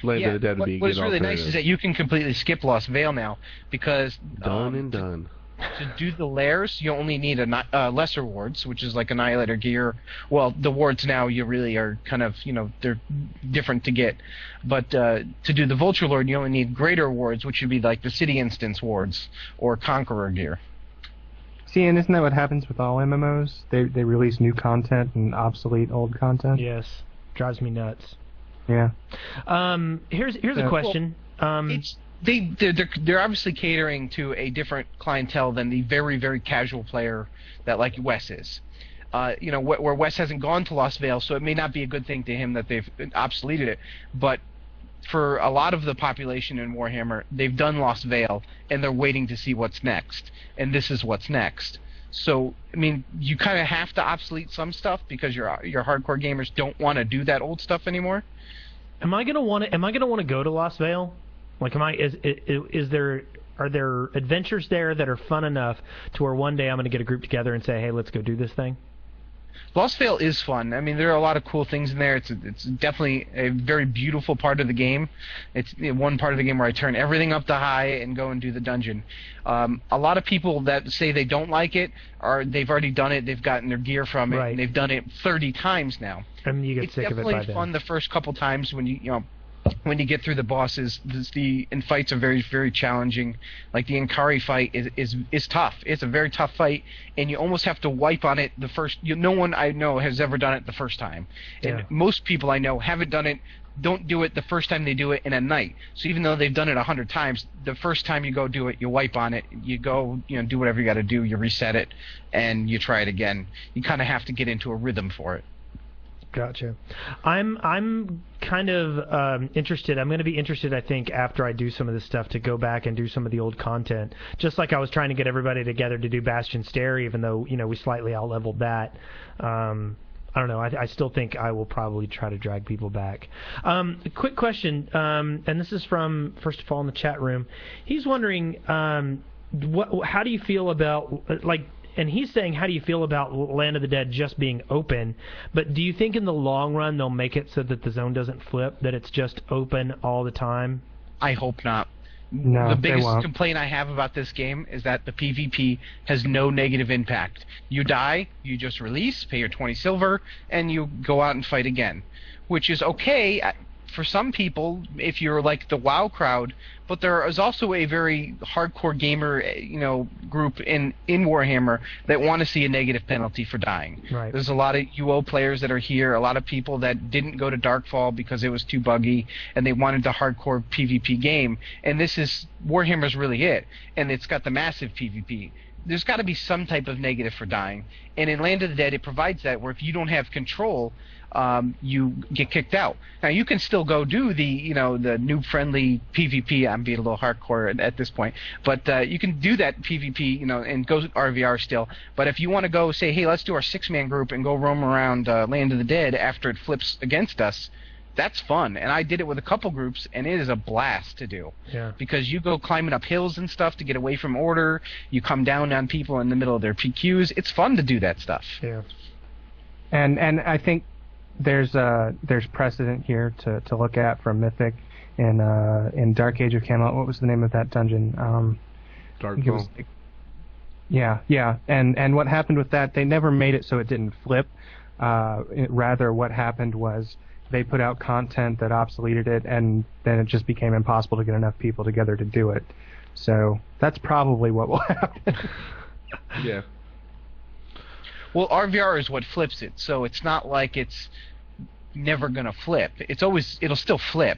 Speaker 2: Land of the Dead would be a good alternative.
Speaker 4: What's really nice is that you can completely skip Lost Veil now because...
Speaker 2: Done and done.
Speaker 4: To do the lairs, you only need lesser wards, which is like Annihilator gear. Well, the wards now you really are kind of, they're different to get. But to do the Vulture Lord, you only need greater wards, which would be like the City Instance wards or Conqueror gear.
Speaker 1: See, and isn't that what happens with all MMOs? They release new content and obsolete old content?
Speaker 3: Yes. Drives me nuts.
Speaker 1: Yeah.
Speaker 3: Here's a question.
Speaker 4: They're obviously catering to a different clientele than the very, very casual player that like Wes is. Where Wes hasn't gone to Lost Veil, so it may not be a good thing to him that they've obsoleted it. But for a lot of the population in Warhammer, they've done Lost Veil, and they're waiting to see what's next. And this is what's next. So, I mean, you kind of have to obsolete some stuff because your hardcore gamers don't want to do that old stuff anymore.
Speaker 3: Am I gonna want to go to Lost Veil? Like, are there adventures there that are fun enough to where one day I'm gonna get a group together and say, hey, let's go do this thing?
Speaker 4: Lost Vale is fun. I mean, there are a lot of cool things in there. It's definitely a very beautiful part of the game. It's one part of the game where I turn everything up to high and go and do the dungeon. A lot of people that say they don't like it they've already done it. They've gotten their gear from it,
Speaker 3: Right.
Speaker 4: and they've done it 30 times now.
Speaker 3: And you get
Speaker 4: It's
Speaker 3: sick of it
Speaker 4: definitely
Speaker 3: by then.
Speaker 4: fun the first couple times when when you get through the bosses. And fights are very, very challenging. Like the Inkari fight is tough. It's a very tough fight, and you almost have to wipe on it the first. No one I know has ever done it the first time, and
Speaker 3: Yeah.
Speaker 4: most people I know haven't done it. Don't do it the first time they do it in a night. So even though they've done it 100 times, the first time you go do it, you wipe on it. You go, do whatever you got to do. You reset it, and you try it again. You kind of have to get into a rhythm for it.
Speaker 3: Gotcha. I'm kind of interested. I'm going to be interested, I think, after I do some of this stuff, to go back and do some of the old content. Just like I was trying to get everybody together to do Bastion Stair, even though we slightly out-leveled that. I don't know. I still think I will probably try to drag people back. A quick question, and this is from First of All in the chat room. He's wondering, how do you feel about and he's saying, how do you feel about Land of the Dead just being open? But do you think in the long run they'll make it so that the zone doesn't flip, that it's just open all the time?
Speaker 4: I hope not.
Speaker 1: No,
Speaker 4: The
Speaker 1: they
Speaker 4: biggest
Speaker 1: won't.
Speaker 4: complaint I have about this game is that the PvP has no negative impact. You die, you just release, pay your 20 silver, and you go out and fight again, which is okay for some people if you're like the WoW crowd, but there is also a very hardcore gamer, group in Warhammer that want to see a negative penalty for dying.
Speaker 3: Right.
Speaker 4: There's a lot of UO players that are here, a lot of people that didn't go to Darkfall because it was too buggy, and they wanted the hardcore PvP game, and Warhammer's really it, and it's got the massive PvP. There's got to be some type of negative for dying, and in Land of the Dead it provides that, where if you don't have control, you get kicked out. Now you can still go do the the noob friendly PvP. I'm being a little hardcore at this point, but you can do that PvP and go RVR still. But if you want to go say, hey, let's do our 6-man group and go roam around Land of the Dead after it flips against us, that's fun. And I did it with a couple groups, and it is a blast to do.
Speaker 3: Yeah.
Speaker 4: Because you go climbing up hills and stuff to get away from order. You come down on people in the middle of their PQs. It's fun to do that stuff.
Speaker 3: Yeah.
Speaker 1: And I think there's precedent here to look at from Mythic in Dark Age of Camelot. What was the name of that dungeon? I think it was,
Speaker 2: Darkfall.
Speaker 1: yeah. And what happened with that? They never made it so it didn't flip. Rather, what happened was they put out content that obsoleted it, and then it just became impossible to get enough people together to do it. So that's probably what will happen.
Speaker 2: Yeah.
Speaker 4: Well, RVR is what flips it, so it's not like it's never gonna flip. It'll still flip.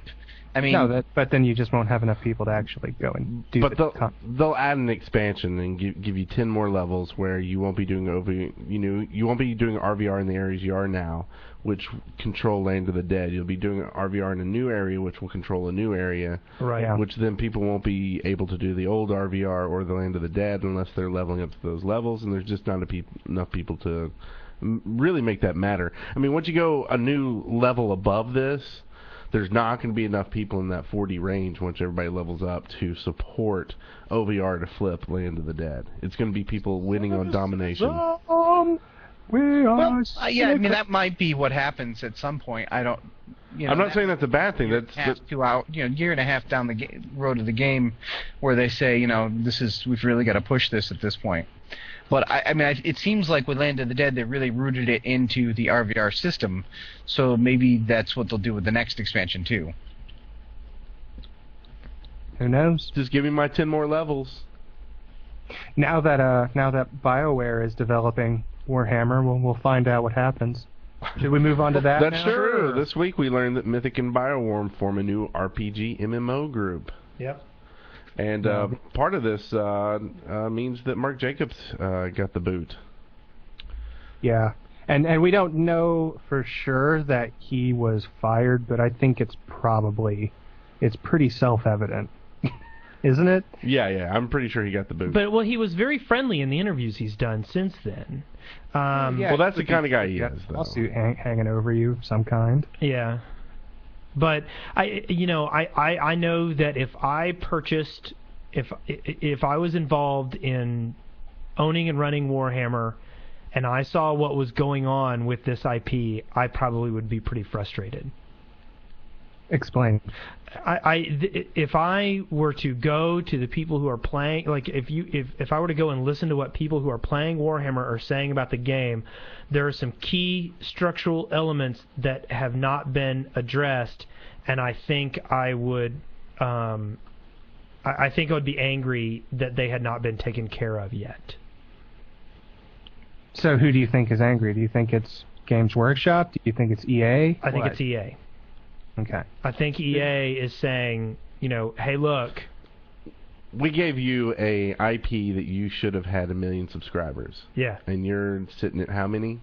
Speaker 4: I mean,
Speaker 1: No, but then you just won't have enough people to actually go and do
Speaker 2: But
Speaker 1: the
Speaker 2: they'll add an expansion and give you 10 more levels where you won't be doing you won't be doing RVR in the areas you are now, which control Land of the Dead. You'll be doing RVR in a new area, which will control a new area,
Speaker 3: Right.
Speaker 1: Yeah.
Speaker 2: which then people won't be able to do the old RVR or the Land of the Dead unless they're leveling up to those levels, and there's just not enough people to really make that matter. I mean, once you go a new level above this, there's not going to be enough people in that 40 range once everybody levels up to support OVR to flip Land of the Dead. It's going to be people winning on domination.
Speaker 4: well, yeah, I mean that might be what happens at some point. I don't.
Speaker 2: I'm not saying that's a bad thing.
Speaker 4: Year and a half down the road of the game, where they say, we've really got to push this at this point. But I mean, it seems like with Land of the Dead, they really rooted it into the RVR system, so maybe that's what they'll do with the next expansion too.
Speaker 1: Who knows?
Speaker 2: Just give me my 10 more levels.
Speaker 1: Now that BioWare is developing Warhammer, we'll find out what happens. Should we move on to that?
Speaker 2: That's
Speaker 1: now?
Speaker 2: true. This week we learned that Mythic and BioWarm form a new RPG MMO group.
Speaker 3: Yep.
Speaker 2: And part of this means that Mark Jacobs got the boot.
Speaker 1: Yeah, and we don't know for sure that he was fired, but I think it's pretty self-evident, isn't it?
Speaker 2: Yeah, I'm pretty sure he got the boot.
Speaker 3: But he was very friendly in the interviews he's done since then.
Speaker 2: Well, that's the kind of guy he is, though.
Speaker 1: Lawsuit hanging over you of some kind.
Speaker 3: Yeah. But I know that if I purchased, if I was involved in owning and running Warhammer, and I saw what was going on with this IP, I probably would be pretty frustrated.
Speaker 1: Explain.
Speaker 3: If I were to go to the people who are playing, like if I were to go and listen to what people who are playing Warhammer are saying about the game, there are some key structural elements that have not been addressed, and I think I would be angry that they had not been taken care of yet.
Speaker 1: So who do you think is angry? Do you think it's Games Workshop? Do you think it's EA?
Speaker 3: I think it's EA.
Speaker 1: Okay.
Speaker 3: I think EA is saying, hey, look.
Speaker 2: We gave you a IP that you should have had 1 million subscribers.
Speaker 3: Yeah.
Speaker 2: And you're sitting at how many?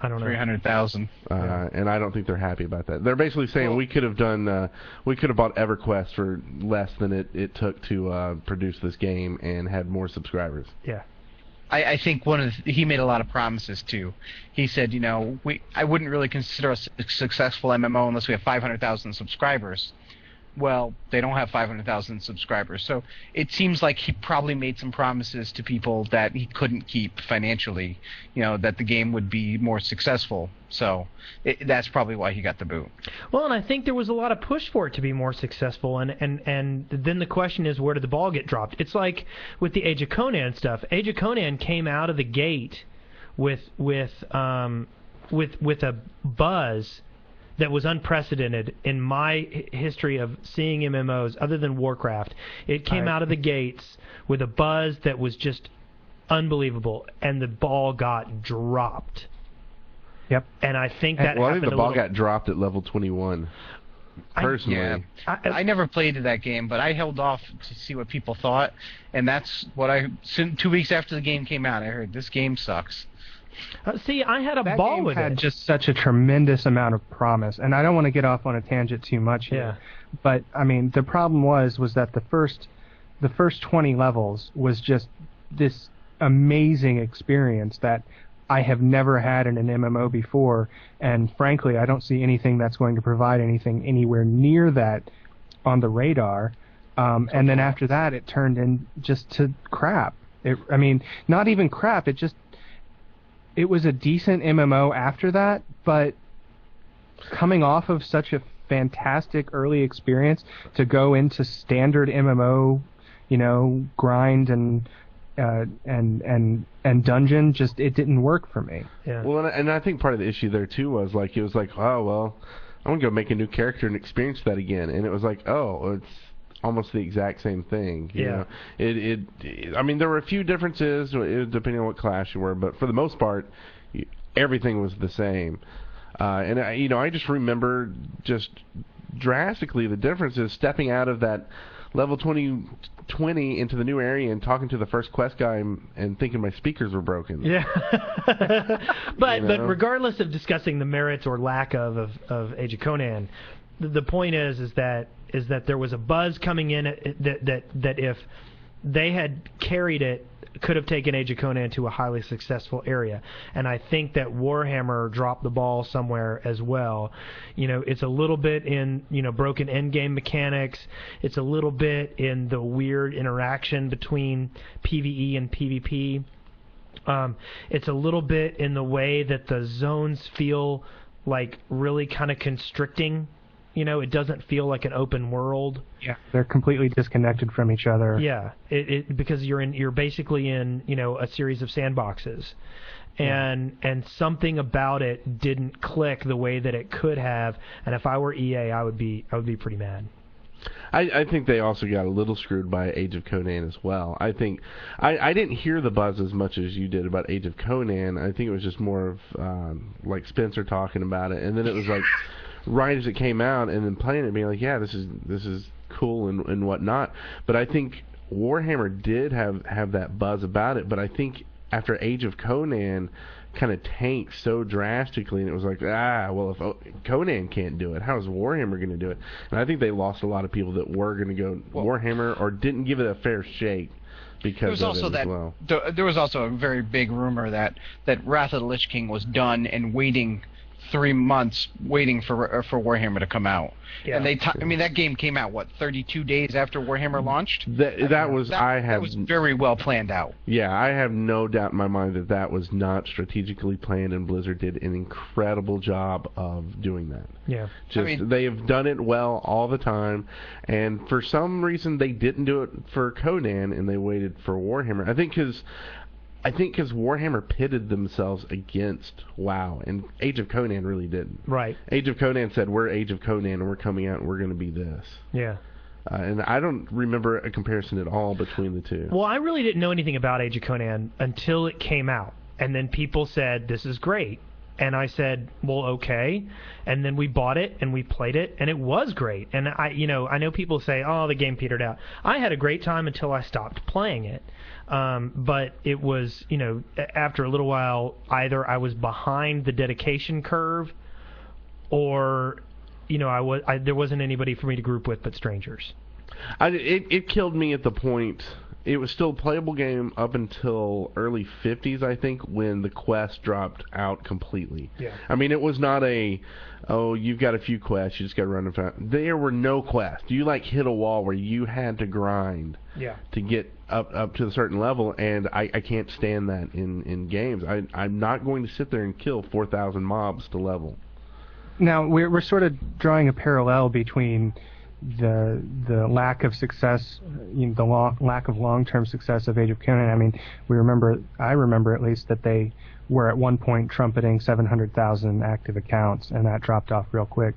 Speaker 3: I don't know.
Speaker 4: 300,000.
Speaker 2: And I don't think they're happy about that. They're basically saying we could have bought EverQuest for less than it took to produce this game and had more subscribers.
Speaker 3: Yeah.
Speaker 4: I think he made a lot of promises too. He said, I wouldn't really consider us a successful MMO unless we have 500,000 subscribers. Well, they don't have 500,000 subscribers, so it seems like he probably made some promises to people that he couldn't keep financially. That the game would be more successful. So that's probably why he got the boot.
Speaker 3: Well, and I think there was a lot of push for it to be more successful, and then the question is, where did the ball get dropped? It's like with the Age of Conan stuff. Age of Conan came out of the gate with a buzz that was unprecedented in my history of seeing MMOs other than Warcraft. It came out of the gates with a buzz that was just unbelievable, and the ball got dropped.
Speaker 1: Yep.
Speaker 3: And I think that
Speaker 2: I think the ball got dropped at level 21. Personally.
Speaker 4: I never played that game, but I held off to see what people thought, and that's what 2 weeks after the game came out, I heard this game sucks.
Speaker 3: See, I had a ball with it.
Speaker 1: That game had just such a tremendous amount of promise, and I don't want to get off on a tangent too much here. Yeah. But I mean, the problem was that the first 20 levels was just this amazing experience that I have never had in an MMO before, and frankly, I don't see anything that's going to provide anything anywhere near that on the radar. And then after that, it turned in just to crap. Not even crap. It was a decent MMO after that, but coming off of such a fantastic early experience to go into standard MMO, grind and dungeon, just it didn't work for me.
Speaker 3: Yeah.
Speaker 2: Well, and I think part of the issue there too was it was like, oh well, I'm gonna go make a new character and experience that again, and it was like, oh, it's almost the exact same thing. You know? I mean, there were a few differences depending on what class you were, but for the most part, everything was the same. And I just remember just drastically the difference is stepping out of that level 20 into the new area and talking to the first quest guy and thinking my speakers were broken.
Speaker 3: Yeah. But regardless of discussing the merits or lack of Age of Conan, the point is that there was a buzz coming in that if they had carried it, could have taken Age of Conan to a highly successful area. And I think that Warhammer dropped the ball somewhere as well. It's a little bit in, broken endgame mechanics. It's a little bit in the weird interaction between PvE and PvP. It's a little bit in the way that the zones feel like really kind of constricting. It doesn't feel like an open world.
Speaker 1: Yeah, they're completely disconnected from each other.
Speaker 3: Yeah, because you're basically in a series of sandboxes, and something about it didn't click the way that it could have. And if I were EA, I would be pretty mad.
Speaker 2: I think they also got a little screwed by Age of Conan as well. I think I didn't hear the buzz as much as you did about Age of Conan. I think it was just more of like Spencer talking about it, and then it was like. Right as it came out, and then playing it, being like, yeah, this is cool and whatnot. But I think Warhammer did have that buzz about it. But I think after Age of Conan kind of tanked so drastically, and it was like, well, if Conan can't do it, how is Warhammer going to do it? And I think they lost a lot of people that were going to go Warhammer or didn't give it a fair shake. Because
Speaker 4: there was also a very big rumor that Wrath of the Lich King was done and waiting 3 months waiting for Warhammer to come out.
Speaker 3: Yeah.
Speaker 4: And that game came out 32 days after Warhammer launched.
Speaker 2: That was
Speaker 4: very well planned out.
Speaker 2: Yeah, I have no doubt in my mind that was not strategically planned, and Blizzard did an incredible job of doing that.
Speaker 3: Yeah.
Speaker 2: They have done it well all the time, and for some reason they didn't do it for Conan, and they waited for Warhammer. I think because Warhammer pitted themselves against WoW, and Age of Conan really didn't.
Speaker 3: Right.
Speaker 2: Age of Conan said, we're Age of Conan, and we're coming out, and we're going to be this.
Speaker 3: Yeah.
Speaker 2: And I don't remember a comparison at all between the two.
Speaker 3: Well, I really didn't know anything about Age of Conan until it came out. And then people said, this is great. And I said, well, okay. And then we bought it and we played it, and it was great. And I know people say, oh, the game petered out. I had a great time until I stopped playing it. But it was, after a little while, either I was behind the dedication curve, or, there wasn't anybody for me to group with but strangers.
Speaker 2: It killed me at the point. It was still a playable game up until early 50s, I think, when the quest dropped out completely.
Speaker 3: Yeah.
Speaker 2: I mean, it was not you've got a few quests, you just got to run them fast. There were no quests. You, hit a wall where you had to grind to get up to a certain level, and I can't stand that in games. I'm not going to sit there and kill 4,000 mobs to level.
Speaker 1: Now, we're sort of drawing a parallel between the lack of success, the lack of long-term success of Age of Conan. I mean, I remember at least that they were at one point trumpeting 700,000 active accounts, and that dropped off real quick.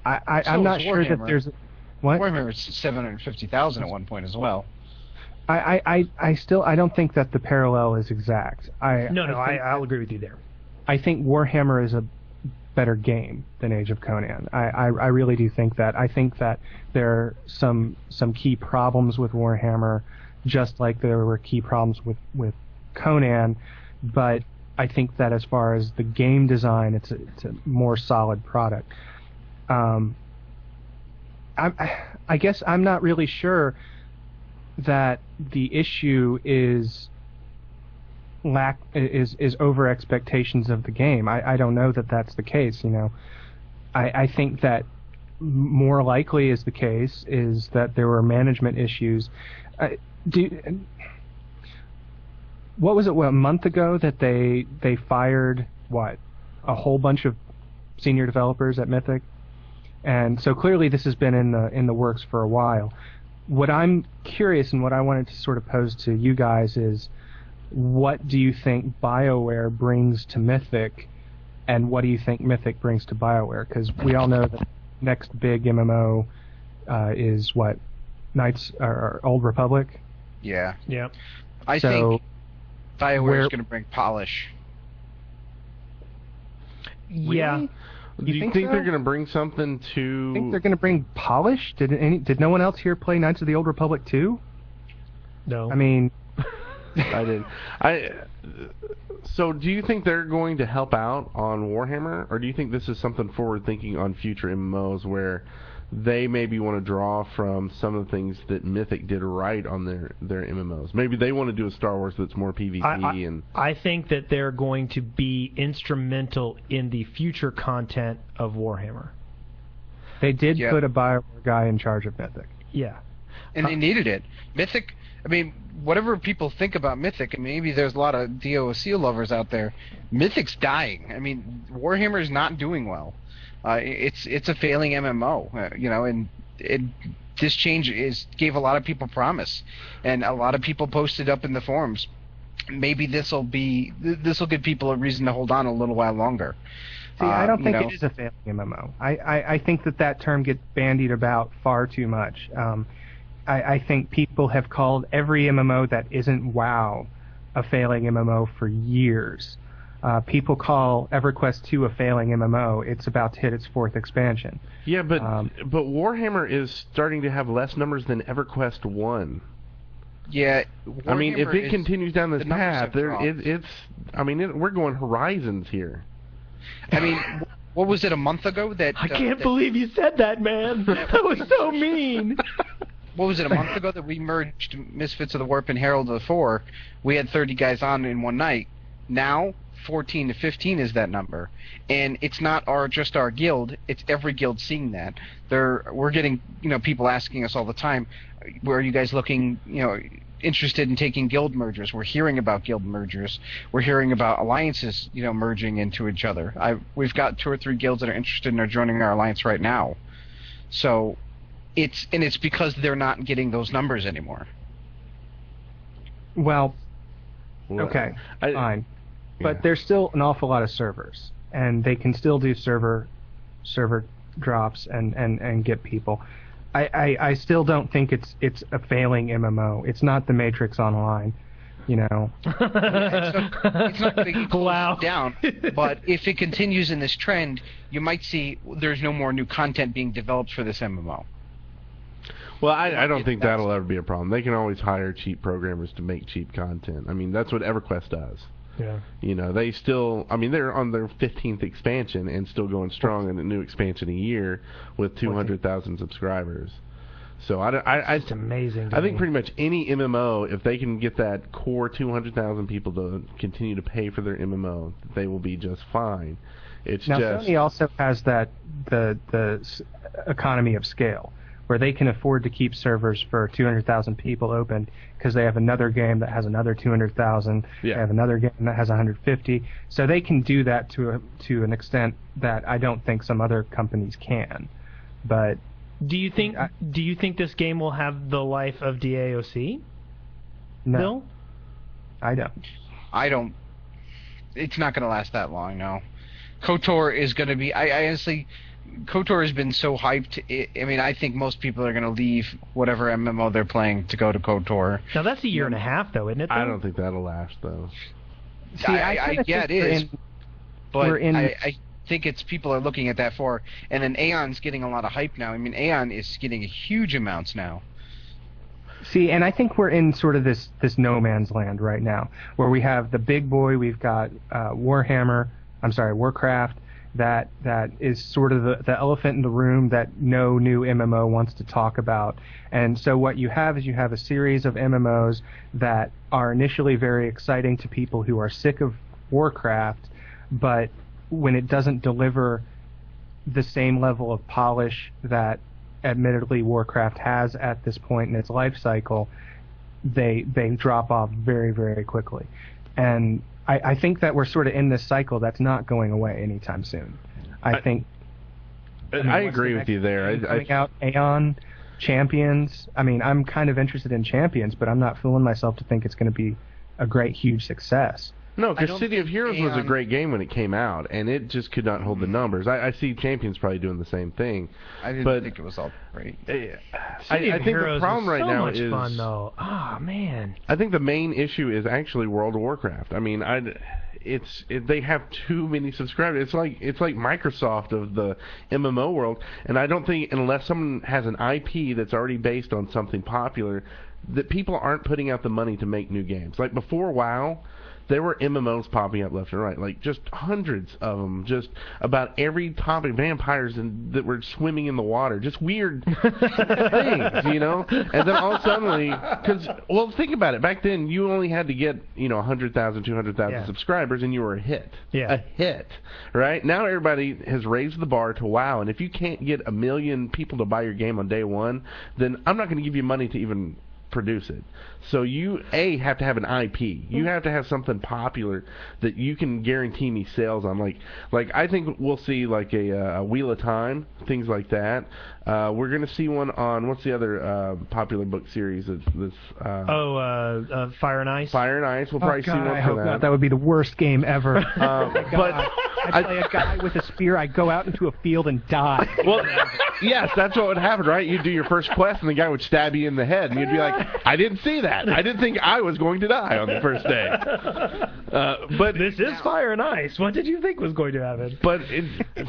Speaker 1: I'm not sure that there's what?
Speaker 4: Warhammer was 750,000 at one point as well.
Speaker 1: I don't think that the parallel is exact.
Speaker 3: I'll agree with you there.
Speaker 1: I think Warhammer is a better game than Age of Conan. I really do think that. I think that there are some key problems with Warhammer, just like there were key problems with Conan, but I think that as far as the game design, it's a more solid product. I guess I'm not really sure that the issue is over expectations of the game. I don't know that that's the case. I think that more likely is the case is that there were management issues. What was it? A month ago that they fired a whole bunch of senior developers at Mythic, and so clearly this has been in the works for a while. What I'm curious and what I wanted to sort of pose to you guys is, what do you think BioWare brings to Mythic, and what do you think Mythic brings to BioWare? Because we all know the next big MMO is Knights or Old Republic.
Speaker 4: Yeah.
Speaker 3: Yeah.
Speaker 4: I think BioWare is going to bring polish.
Speaker 3: Yeah.
Speaker 1: Really?
Speaker 2: Do you think
Speaker 1: so?
Speaker 2: they're going to bring something to...
Speaker 1: I think they're going to bring polish? Did no one else here play Knights of the Old Republic 2?
Speaker 3: No.
Speaker 1: I mean...
Speaker 2: I did. So do you think they're going to help out on Warhammer, or do you think this is something forward-thinking on future MMOs where they maybe want to draw from some of the things that Mythic did right on their MMOs? Maybe they want to do a Star Wars that's more PvP.
Speaker 3: I think that they're going to be instrumental in the future content of Warhammer.
Speaker 1: They did put a BioWare guy in charge of Mythic.
Speaker 3: Yeah.
Speaker 4: And they needed it. Mythic, I mean, whatever people think about Mythic, and maybe there's a lot of DOC lovers out there, Mythic's dying. I mean, Warhammer's not doing well. It's a failing MMO, and this change gave a lot of people promise, and a lot of people posted up in the forums. Maybe this will give people a reason to hold on a little while longer.
Speaker 1: See, I don't think it is a failing MMO. I think that term gets bandied about far too much. I think people have called every MMO that isn't WoW a failing MMO for years. People call EverQuest 2 a failing MMO. It's about to hit its 4th expansion.
Speaker 2: Yeah, but Warhammer is starting to have less numbers than EverQuest 1.
Speaker 4: Yeah,
Speaker 2: I mean, if it continues down this path,
Speaker 4: we're
Speaker 2: going Horizons here.
Speaker 4: I mean, what was it, a month ago that...
Speaker 3: I can't believe you said that, man. That was so mean.
Speaker 4: What was it, a month ago that we merged Misfits of the Warp and Herald of the Four? We had 30 guys on in one night. Now, 14 to 15 is that number, and it's not just our guild, it's every guild seeing that. We're getting people asking us all the time, where are you guys looking interested in taking guild mergers? We're hearing about guild mergers. We're hearing about alliances merging into each other. We've got 2 or 3 guilds that are interested and are joining our alliance right now. So it's because they're not getting those numbers anymore.
Speaker 1: Well, okay, fine. But there's still an awful lot of servers, and they can still do server drops and get people. I still don't think it's a failing MMO. It's not the Matrix Online,
Speaker 4: It's not going to close down, but if it continues in this trend, you might see there's no more new content being developed for this MMO.
Speaker 2: Well, I don't think that'll ever be a problem. They can always hire cheap programmers to make cheap content. I mean, that's what EverQuest does.
Speaker 3: Yeah.
Speaker 2: They still, they're on their 15th expansion and still going strong in a new expansion a year with 200,000 subscribers. So
Speaker 3: it's amazing.
Speaker 2: I think pretty much any MMO, if they can get that core 200,000 people to continue to pay for their MMO, they will be just fine.
Speaker 1: Sony also has the economy of scale, where they can afford to keep servers for 200,000 people open because they have another game that has another 200,000.
Speaker 2: Yeah.
Speaker 1: They have another game that has 150. So they can do that to an extent that I don't think some other companies can. But
Speaker 3: do you think this game will have the life of DAOC?
Speaker 1: No.
Speaker 3: Bill?
Speaker 1: I don't.
Speaker 4: It's not going to last that long, no. KOTOR is going to be... I honestly... KOTOR has been so hyped. I think most people are going to leave whatever MMO they're playing to go to KOTOR.
Speaker 3: Now, that's a year and a half, though, isn't it?
Speaker 2: I don't think that'll last, though.
Speaker 1: See,
Speaker 4: it is. But I think it's people are looking at that for. And then Aeon's getting a lot of hype now. Aeon is getting huge amounts now.
Speaker 1: See, and I think we're in sort of this no man's land right now, where we have the big boy, we've got Warcraft, that is sort of the elephant in the room that no new MMO wants to talk about. And so what you have is a series of MMOs that are initially very exciting to people who are sick of Warcraft, but when it doesn't deliver the same level of polish that admittedly Warcraft has at this point in its life cycle, they drop off very, very quickly. And I think that we're sort of in this cycle that's not going away anytime soon. I
Speaker 2: agree with you there.
Speaker 1: Coming out, Aeon, Champions. I'm kind of interested in Champions, but I'm not fooling myself to think it's going to be a great, huge success.
Speaker 2: No, because City of Heroes was a great game when it came out, and it just could not hold the numbers. I see Champions probably doing the same thing.
Speaker 4: I didn't think it was all great.
Speaker 2: I think the problem right now is...
Speaker 3: so much fun, though. Oh, man.
Speaker 2: I think the main issue is actually World of Warcraft. They have too many subscribers. It's like Microsoft of the MMO world, and I don't think unless someone has an IP that's already based on something popular, that people aren't putting out the money to make new games. Like before WoW, there were MMOs popping up left and right, like just hundreds of them, just about every topic, vampires that were swimming in the water, just weird things, And then all suddenly, think about it. Back then, you only had to get 100,000, 200,000 subscribers, and you were a hit.
Speaker 3: Yeah.
Speaker 2: A hit, right? Now everybody has raised the bar to WoW, and if you can't get 1 million people to buy your game on day one, then I'm not going to give you money to even produce it. So you have to have an IP. You have to have something popular that you can guarantee me sales on. Like I think we'll see like a Wheel of Time, things like that. We're gonna see one on what's the other popular book series that's
Speaker 3: Fire and Ice.
Speaker 2: Fire and Ice. We'll probably see one
Speaker 1: I
Speaker 2: for
Speaker 1: hope
Speaker 2: that.
Speaker 1: Not. That would be the worst game ever.
Speaker 2: But
Speaker 1: I play a guy with a spear. I go out into a field and die.
Speaker 2: Well, yes, that's what would happen, right? You'd do your first quest, and the guy would stab you in the head, and you'd be like, I didn't see that. I didn't think I was going to die on the first day. But
Speaker 3: this is Fire and Ice. What did you think was going to happen?
Speaker 2: But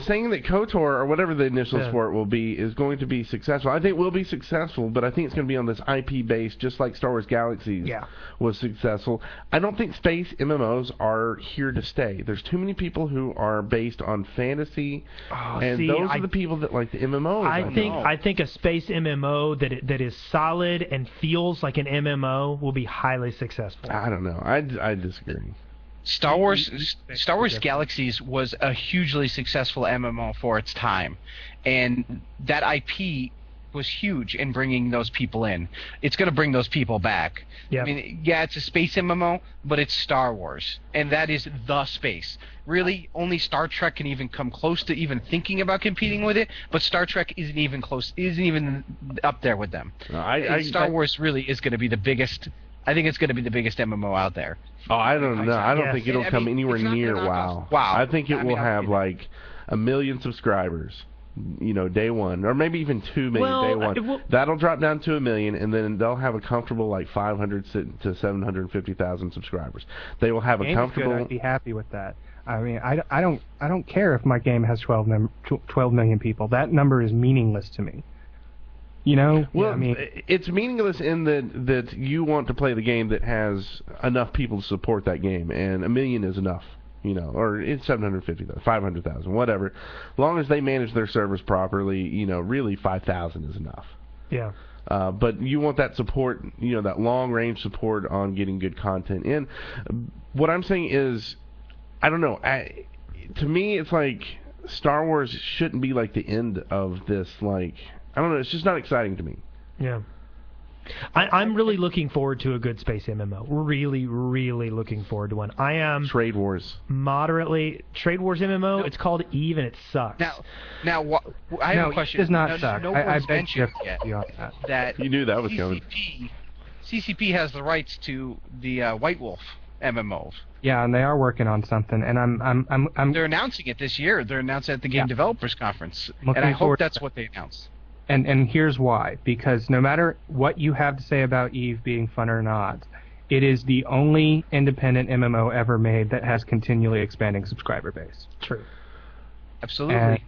Speaker 2: saying that KOTOR, or whatever the initials for it will be, is going to be successful. I think it will be successful, but I think it's going to be on this IP base, just like Star Wars Galaxies was successful. I don't think space MMOs are here to stay. There's too many people who are based on fantasy, those are the people that like the MMOs.
Speaker 3: I think a space MMO that is solid and feels like an MMO will be highly successful.
Speaker 2: I don't know. I disagree.
Speaker 4: Star Wars Galaxies was a hugely successful MMO for its time, and that IP was huge in bringing those people in. It's going to bring those people back.
Speaker 3: Yep.
Speaker 4: I mean, yeah, it's a space MMO, but it's Star Wars, and that is the space. Really, only Star Trek can even come close to even thinking about competing with it, but Star Trek isn't even up there with them. Star Wars really is going to be the biggest. I think it's going to be the biggest MMO out there.
Speaker 2: Oh, I don't know. I don't
Speaker 3: Yes.
Speaker 2: think it'll come anywhere near WoW. I think it will have like 1 million subscribers, day one, or maybe even 2 million day one. That'll drop down to 1 million, and then they'll have a comfortable like 500 to 750,000 subscribers. They will have a comfortable.
Speaker 1: I'd be happy with that. I mean, I don't care if my game has 12 million people. That number is meaningless to me.
Speaker 2: Well,
Speaker 1: I mean,
Speaker 2: it's meaningless in that you want to play the game that has enough people to support that game, and 1 million is enough, or it's 750,000, 500,000, whatever. As long as they manage their servers properly, really 5,000 is enough.
Speaker 3: Yeah.
Speaker 2: But you want that support, that long-range support on getting good content in. What I'm saying is, I don't know. To me, it's like Star Wars shouldn't be like the end of this, like... I don't know. It's just not exciting to me.
Speaker 3: Yeah. I'm really looking forward to a good space MMO. Really, really looking forward to one. I am...
Speaker 2: Trade Wars.
Speaker 3: Moderately... Trade Wars MMO? No. It's called EVE, and it sucks.
Speaker 4: Now, I have a question.
Speaker 1: It does not suck. I bet
Speaker 4: mentioned yet that
Speaker 2: you knew that was coming.
Speaker 4: CCP has the rights to the White Wolf MMO.
Speaker 1: Yeah, and they are working on something, and I'm
Speaker 4: They're announcing it this year. They're announcing it at the Game Developers Conference, and
Speaker 1: Looking
Speaker 4: I hope
Speaker 1: forward
Speaker 4: that's what they announce.
Speaker 1: And here's why. Because no matter what you have to say about EVE being fun or not, it is the only independent MMO ever made that has continually expanding subscriber base.
Speaker 3: True.
Speaker 4: Absolutely.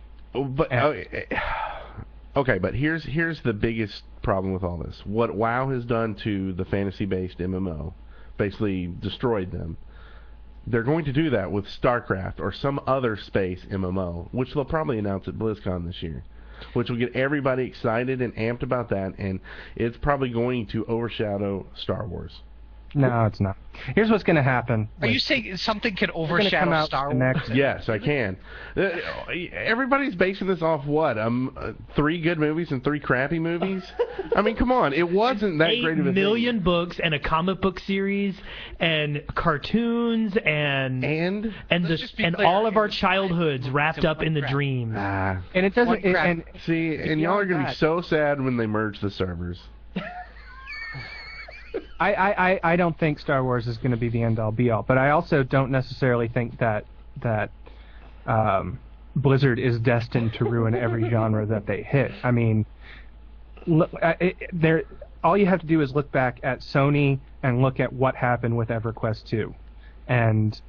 Speaker 2: Okay, but here's the biggest problem with all this. What WoW has done to the fantasy-based MMO, basically destroyed them. They're going to do that with StarCraft or some other space MMO, which they'll probably announce at BlizzCon this year, which will get everybody excited and amped about that, and it's probably going to overshadow Star Wars.
Speaker 1: No, it's not. Here's what's going to happen.
Speaker 4: Are you saying something could overshadow Star Wars?
Speaker 2: Yes, I can. Everybody's basing this off what? 3 good movies and 3 crappy movies? I mean, come on. It wasn't that great of a
Speaker 3: 8 million books and a comic book series and cartoons and all of our childhoods wrapped up in the dream.
Speaker 1: And it doesn't. And
Speaker 2: y'all are going to be so sad when they merge the servers.
Speaker 1: I don't think Star Wars is going to be the end-all, be-all, but I also don't necessarily think that Blizzard is destined to ruin every genre that they hit. I mean, all you have to do is look back at Sony and look at what happened with EverQuest 2, and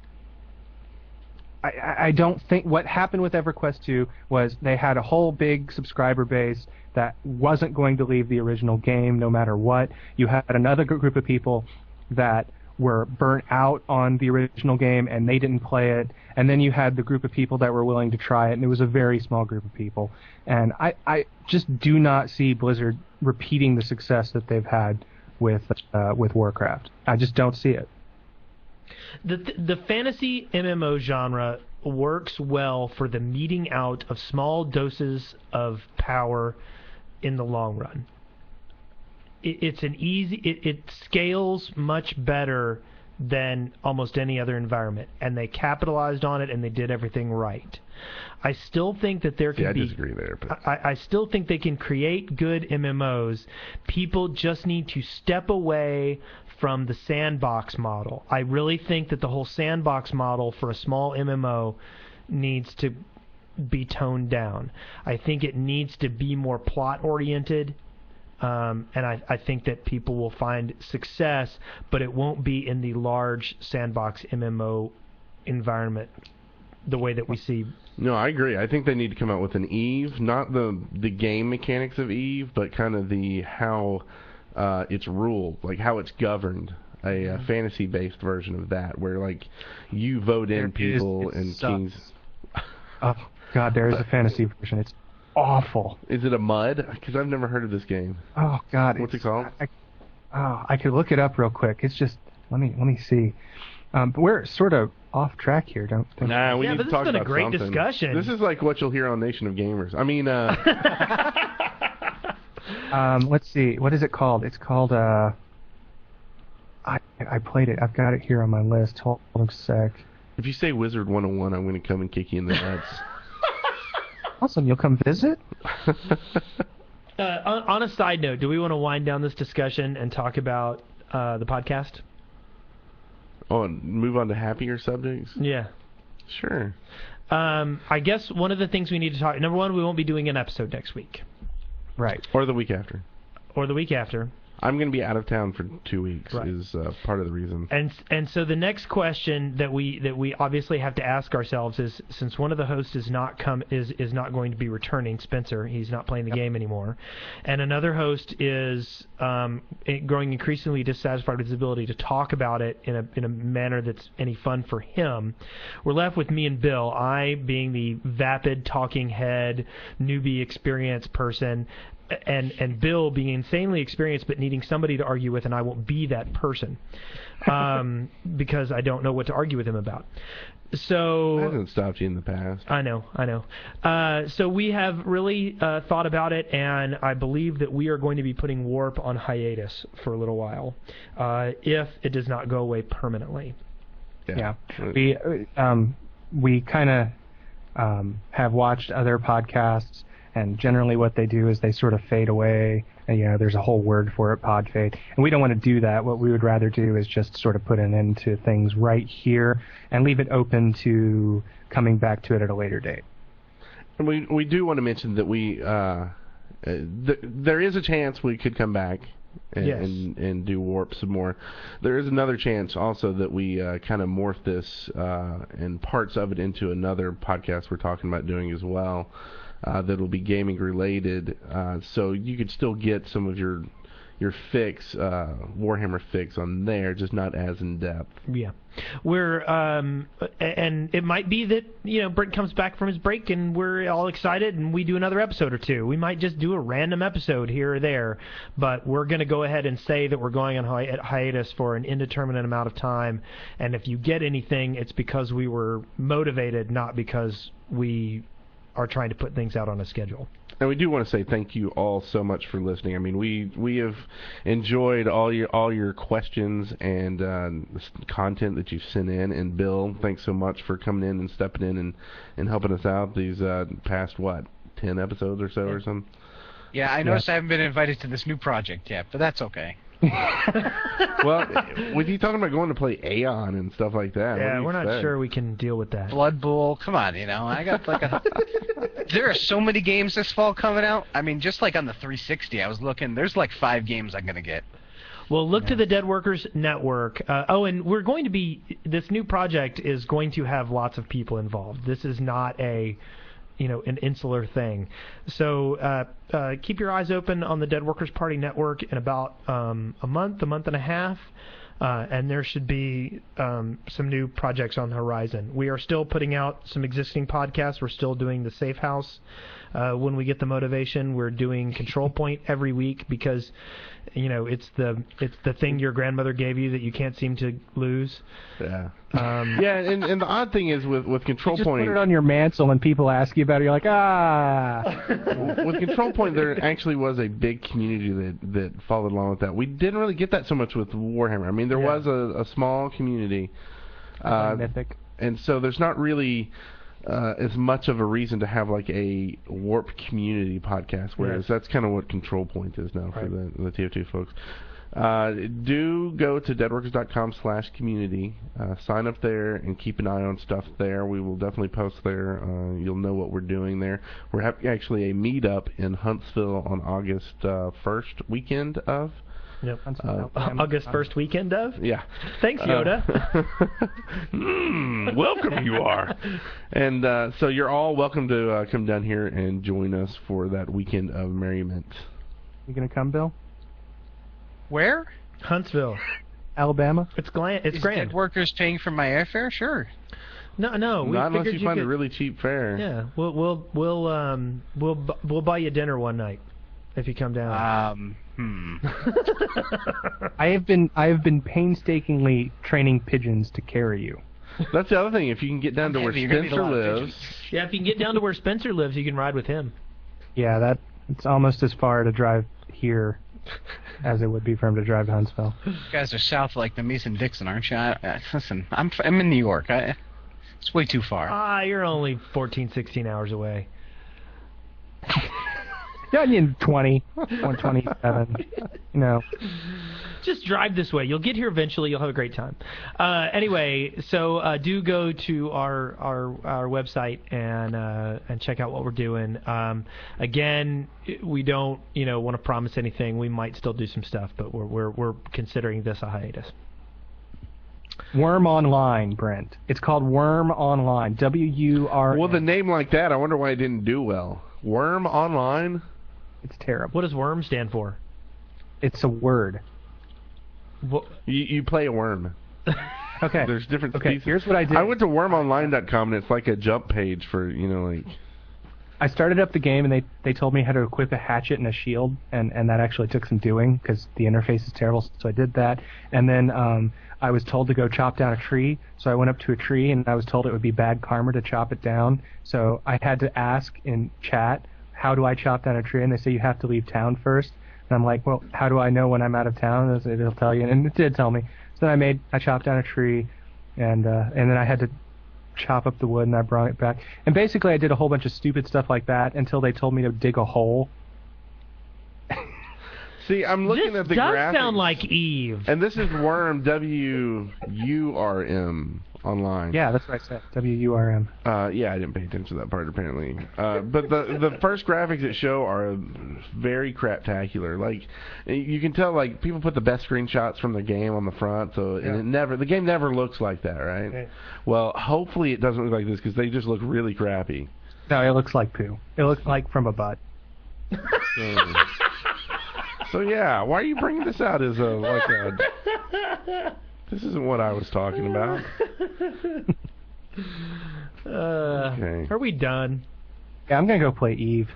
Speaker 1: I don't think what happened with EverQuest 2 was they had a whole big subscriber base that wasn't going to leave the original game no matter what. You had another group of people that were burnt out on the original game and they didn't play it, and then you had the group of people that were willing to try it, and it was a very small group of people. And I just do not see Blizzard repeating the success that they've had with Warcraft. I just don't see it.
Speaker 3: The fantasy MMO genre works well for the meeting out of small doses of power in the long run. It scales much better than almost any other environment, and they capitalized on it and they did everything right. I still think that there can be...
Speaker 2: I disagree there. But
Speaker 3: I still think they can create good MMOs. People just need to step away from the sandbox model. I really think that the whole sandbox model for a small MMO needs to be toned down. I think it needs to be more plot-oriented, and I think that people will find success, but it won't be in the large sandbox MMO environment the way that we see.
Speaker 2: No, I agree. I think they need to come out with an EVE, not the game mechanics of EVE, but kind of how it's ruled, like how it's governed. A fantasy-based version of that, where like you vote in people and kings.
Speaker 1: Oh God, there is a fantasy version. It's awful.
Speaker 2: Is it a MUD? Because I've never heard of this game.
Speaker 1: Oh God,
Speaker 2: what's it called?
Speaker 1: I could look it up real quick. It's just let me see. But we're sort of off track here, don't think?
Speaker 2: Nah, we
Speaker 3: Yeah,
Speaker 2: need
Speaker 3: but
Speaker 2: to
Speaker 3: this
Speaker 2: talk
Speaker 3: has been a
Speaker 2: about
Speaker 3: great
Speaker 2: something.
Speaker 3: discussion.
Speaker 2: This is like what you'll hear on Nation of Gamers. I mean,
Speaker 1: Let's see. What is it called? It's called. I played it. I've got it here on my list. Hold on a sec.
Speaker 2: if you say Wizard 101, I'm going to come and kick you in the nuts.
Speaker 1: Awesome. You'll come visit?
Speaker 3: On a side note, do we want to wind down this discussion and talk about the podcast?
Speaker 2: Oh, and move on to happier subjects?
Speaker 3: Yeah.
Speaker 2: Sure.
Speaker 3: I guess one of the things we need to talk... Number one, we won't be doing an episode next week.
Speaker 1: Right.
Speaker 2: Or the week after.
Speaker 3: Or the week after.
Speaker 2: I'm going to be out of town for 2 weeks.
Speaker 3: Right.
Speaker 2: Is part of the reason.
Speaker 3: And so the next question that we obviously have to ask ourselves is, since one of the hosts is not going to be returning, Spencer, he's not playing the game anymore, and another host is growing increasingly dissatisfied with his ability to talk about it in a manner that's any fun for him, we're left with me and Bill. I being the vapid talking head newbie experienced person, and Bill being insanely experienced but needing somebody to argue with, and I won't be that person because I don't know what to argue with him about. So
Speaker 2: That hasn't stopped you in the past.
Speaker 3: I know. So we have really thought about it, and I believe that we are going to be putting Warp on hiatus for a little while, if it does not go away permanently.
Speaker 1: Yeah. We kind of have watched other podcasts, and generally what they do is they sort of fade away, and there's a whole word for it, pod fade, and we don't want to do that. What we would rather do is just sort of put an end to things right here and leave it open to coming back to it at a later date.
Speaker 2: And we do want to mention that there is a chance we could come back and do Warp some more. There is another chance also that we kind of morph this and parts of it into another podcast we're talking about doing as well. That'll be gaming related, so you could still get some of your fix, Warhammer fix on there, just not as in depth.
Speaker 3: Yeah, we're and it might be that Brent comes back from his break and we're all excited and we do another episode or two. We might just do a random episode here or there, but we're going to go ahead and say that we're going on hiatus for an indeterminate amount of time. And if you get anything, it's because we were motivated, not because we are trying to put things out on a schedule.
Speaker 2: And we do want to say thank you all so much for listening. I mean, we have enjoyed all your questions and content that you've sent in. And Bill, thanks so much for coming in and stepping in and helping us out these past 10 episodes or so or something.
Speaker 4: Yeah, I noticed I haven't been invited to this new project yet, but that's okay.
Speaker 2: Well, with you talking about going to play Aeon and stuff like that,
Speaker 3: Yeah, we're not sure we can deal with that.
Speaker 4: Blood Bowl, come on, I got there are so many games this fall coming out. I mean, just like on the 360, I was looking, there's like 5 games I'm going to get.
Speaker 3: Well, look to the Dead Workers Network. And we're going to be, this new project is going to have lots of people involved. This is not an insular thing. So keep your eyes open on the Dead Workers Party Network in about a month and a half, and there should be some new projects on the horizon. We are still putting out some existing podcasts. We're still doing the Safe House when we get the motivation. We're doing Control Point every week because it's the thing your grandmother gave you that you can't seem to lose.
Speaker 2: Yeah. And the odd thing is with Control
Speaker 1: You just
Speaker 2: Point,
Speaker 1: put it on your mantle and people ask you about it. You're like,
Speaker 2: with Control Point, there actually was a big community that followed along with that. We didn't really get that so much with Warhammer. I mean, there was a small community,
Speaker 1: Mythic.
Speaker 2: and so there's not really as much of a reason to have like a Warp community podcast, whereas that's kind of what Control Point is now for the TF2 folks. Do go to deadworkers.com/community, sign up there and keep an eye on stuff there. We will definitely post there. You'll know what we're doing there. We're having actually a meetup in Huntsville on August 1st weekend of.
Speaker 3: Yep. August 1st weekend of?
Speaker 2: Yeah.
Speaker 3: Thanks, Yoda.
Speaker 2: Welcome you are. And so you're all welcome to come down here and join us for that weekend of merriment.
Speaker 1: You gonna come, Bill?
Speaker 4: Where?
Speaker 3: Huntsville.
Speaker 1: Alabama?
Speaker 3: It's grand.
Speaker 4: Is Dead Workers paying for my airfare? Sure.
Speaker 3: No.
Speaker 2: Not unless you find a really cheap fare.
Speaker 3: Yeah, we'll buy you dinner one night. if you come down?
Speaker 1: I have been painstakingly training pigeons to carry you.
Speaker 2: That's the other thing. If you can get down to where
Speaker 4: You're gonna need a
Speaker 2: Spencer
Speaker 4: lot of
Speaker 2: lives,
Speaker 3: Yeah, if you can get down to where Spencer lives, you can ride with him.
Speaker 1: Yeah, it's almost as far to drive here as it would be for him to drive to Huntsville.
Speaker 4: You guys are south like the Mason-Dixon, aren't you? Listen, I'm in New York. It's way too far.
Speaker 3: You're only 14, 16 hours away.
Speaker 1: Yeah, in 20, 127, you know.
Speaker 3: Just drive this way. You'll get here eventually. You'll have a great time. Anyway, so do go to our website and check out what we're doing. Again, we don't want to promise anything. We might still do some stuff, but we're considering this a hiatus.
Speaker 1: Worm Online, Brent. It's called Worm Online. WUR.
Speaker 2: well, the name like that, I wonder why it didn't do well. Worm Online?
Speaker 1: It's terrible.
Speaker 3: What does worm stand for?
Speaker 1: It's a word.
Speaker 2: You play a worm.
Speaker 1: Okay.
Speaker 2: There's different
Speaker 1: Okay,
Speaker 2: species.
Speaker 1: here's what I did.
Speaker 2: I went to wormonline.com, and it's like a jump page for, like...
Speaker 1: I started up the game, and they told me how to equip a hatchet and a shield, and that actually took some doing, because the interface is terrible, so I did that. And then I was told to go chop down a tree, so I went up to a tree, and I was told it would be bad karma to chop it down. So I had to ask in chat, how do I chop down a tree? And they say you have to leave town first. And I'm like, well, how do I know when I'm out of town? And it'll tell you, and it did tell me. So then I chopped down a tree, and then I had to chop up the wood, and I brought it back. And basically I did a whole bunch of stupid stuff like that until they told me to dig a hole.
Speaker 2: See, I'm looking at the
Speaker 3: This does
Speaker 2: graphics.
Speaker 3: sound like Eve.
Speaker 2: And this is Worm, WURM, online.
Speaker 1: Yeah, that's what I said. WURM.
Speaker 2: Yeah, I didn't pay attention to that part, apparently. But the first graphics that show are very craptacular. Like, you can tell, like, people put the best screenshots from the game on the front, so and the game never looks like that, right?
Speaker 1: Okay.
Speaker 2: Well, hopefully it doesn't look like this, because they just look really crappy.
Speaker 1: No, it looks like poo. It looks like from a butt.
Speaker 2: So yeah, why are you bringing this out as this isn't what I was talking about. Okay.
Speaker 3: Are we done?
Speaker 1: Yeah, I'm going to go play Eve.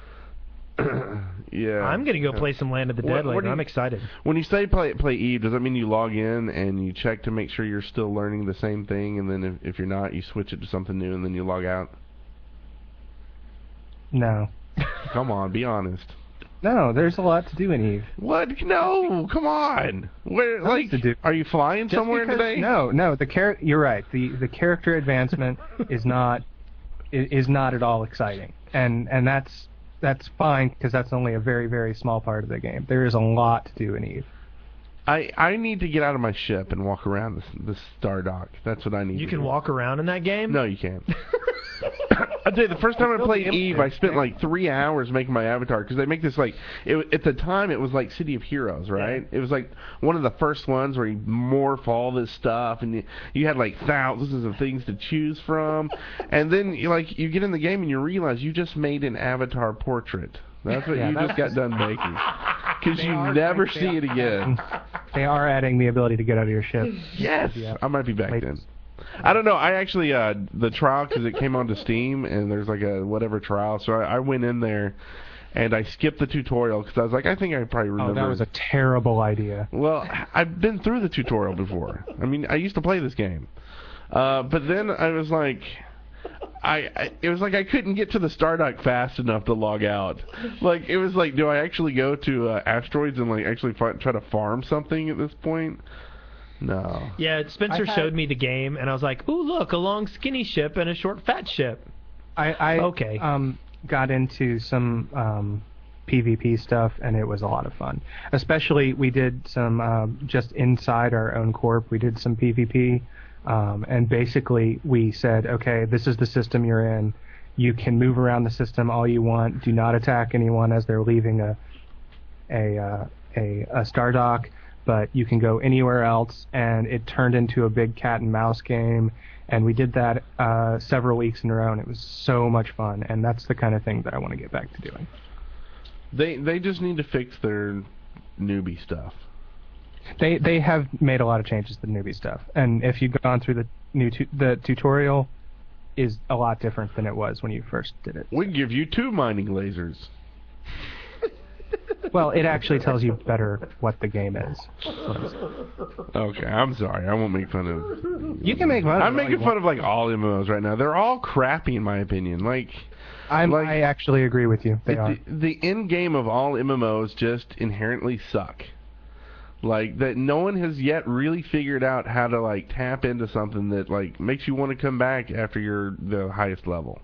Speaker 2: Yeah.
Speaker 3: I'm going to go play some Land of the Dead later. I'm excited.
Speaker 2: When you say play Eve, does that mean you log in and you check to make sure you're still learning the same thing, and then if you're not, you switch it to something new and then you log out?
Speaker 1: No.
Speaker 2: Come on, be honest.
Speaker 1: No, there's a lot to do in Eve.
Speaker 2: What? No, come on. Where? Like,
Speaker 1: to do.
Speaker 2: Are you flying
Speaker 1: Just
Speaker 2: somewhere
Speaker 1: because,
Speaker 2: today?
Speaker 1: No. You're right. The character advancement is not at all exciting, and that's fine because that's only a very, very small part of the game. There is a lot to do in Eve.
Speaker 2: I need to get out of my ship and walk around this star dock. That's what I need.
Speaker 3: You
Speaker 2: to
Speaker 3: can
Speaker 2: do.
Speaker 3: walk around in that game?
Speaker 2: No, you can't. I'll tell you, the first time I played Eve, I spent like 3 hours making my avatar, because they make this like, at the time it was like City of Heroes, right? Yeah. It was like one of the first ones where you morph all this stuff, and you had like thousands of things to choose from, and then you get in the game and you realize you just made an avatar portrait. That's what you just got done making. Because you never see it again.
Speaker 1: They are adding the ability to get out of your ship.
Speaker 2: Yes! Yeah. I might be back then. I don't know. I actually, the trial, because it came onto Steam, and there's like a whatever trial, so I went in there, and I skipped the tutorial, because I was like, I think I probably remember.
Speaker 1: Oh, that was a terrible idea.
Speaker 2: Well, I've been through the tutorial before. I mean, I used to play this game. But then I was like... it was like I couldn't get to the Stardock fast enough to log out. Like, it was like, do I actually go to Asteroids and like actually try to farm something at this point? No.
Speaker 3: Yeah, Spencer showed me the game, and I was like, ooh, look, a long skinny ship and a short fat ship.
Speaker 1: I got into some PvP stuff, and it was a lot of fun. Especially, we did some, just inside our own corp, we did some PvP. And basically, we said, okay, this is the system you're in. You can move around the system all you want. Do not attack anyone as they're leaving a star dock, but you can go anywhere else. And it turned into a big cat and mouse game. And we did that several weeks in a row, and it was so much fun. And that's the kind of thing that I want to get back to doing.
Speaker 2: They just need to fix their newbie stuff.
Speaker 1: They have made a lot of changes to the newbie stuff, and if you've gone through the tutorial, is a lot different than it was when you first did it.
Speaker 2: We can give you 2 mining lasers.
Speaker 1: Well, it actually tells you better what the game is.
Speaker 2: Okay, I'm sorry. I won't make fun of...
Speaker 1: You can make fun of
Speaker 2: I'm making fun of, like, all MMOs right now. They're all crappy, in my opinion. Like...
Speaker 1: I actually agree with you. They are.
Speaker 2: The end game of all MMOs just inherently suck. Like, that no one has yet really figured out how to, like, tap into something that, like, makes you want to come back after you're the highest level.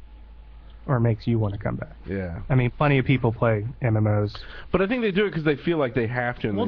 Speaker 1: Or makes you want to come back.
Speaker 2: Yeah.
Speaker 1: I mean, plenty of people play MMOs.
Speaker 2: But I think they do it because they feel like they have to. And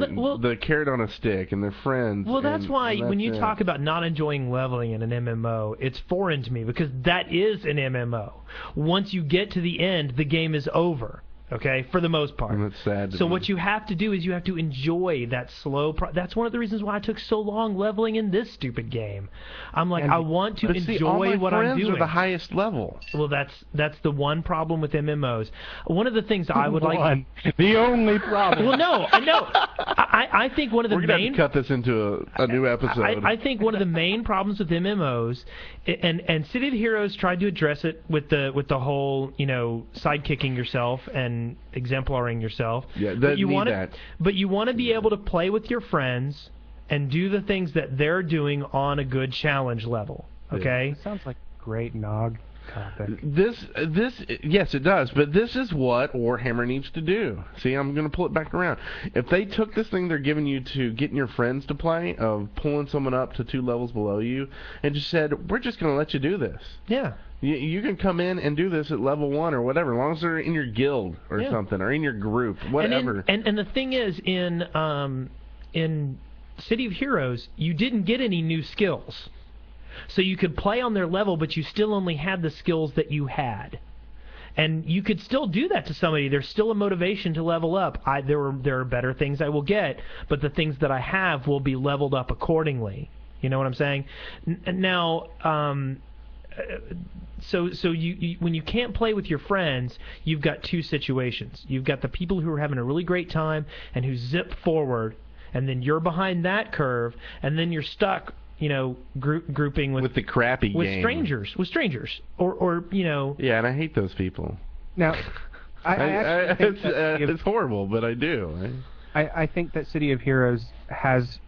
Speaker 2: the carrot on a stick and their friends.
Speaker 3: Well, that's why when you talk about not enjoying leveling in an MMO, it's foreign to me because that is an MMO. Once you get to the end, the game is over. Okay, for the most part.
Speaker 2: And that's sad.
Speaker 3: So what you have to do is you have to enjoy that slow. That's one of the reasons why I took so long leveling in this stupid game. I'm like, I want to enjoy what I'm doing.
Speaker 2: Are the highest level.
Speaker 3: Well, that's the one problem with MMOs. One of the things I would like.
Speaker 1: The only problem.
Speaker 3: Well, no. I think one of the
Speaker 2: We're gonna have to cut this into a new episode.
Speaker 3: I think one of the main problems with MMOs, and City of Heroes tried to address it with the whole sidekicking yourself and exemplaring yourself.
Speaker 2: Yeah,
Speaker 3: but you want to be able to play with your friends and do the things that they're doing on a good challenge level. Okay?
Speaker 1: It sounds like a great Nog topic.
Speaker 2: Yes, it does. But this is what Warhammer needs to do. See, I'm going to pull it back around. If they took this thing they're giving you to getting your friends to play, of pulling someone up to 2 levels below you, and just said, we're just going to let you do this.
Speaker 3: Yeah.
Speaker 2: You can come in and do this at level 1 or whatever, as long as they're in your guild or something, or in your group, whatever.
Speaker 3: And the thing is, in City of Heroes, you didn't get any new skills. So you could play on their level, but you still only had the skills that you had. And you could still do that to somebody. There's still a motivation to level up. There are better things I will get, but the things that I have will be leveled up accordingly. You know what I'm saying? Now, so you when you can't play with your friends, you've got two situations. You've got the people who are having a really great time and who zip forward, and then you're behind that curve, and then you're stuck grouping with
Speaker 2: the crappy game.
Speaker 3: with strangers, or
Speaker 2: Yeah, and I hate those people.
Speaker 1: Now, I think
Speaker 2: it's horrible, but I do.
Speaker 1: I think that City of Heroes has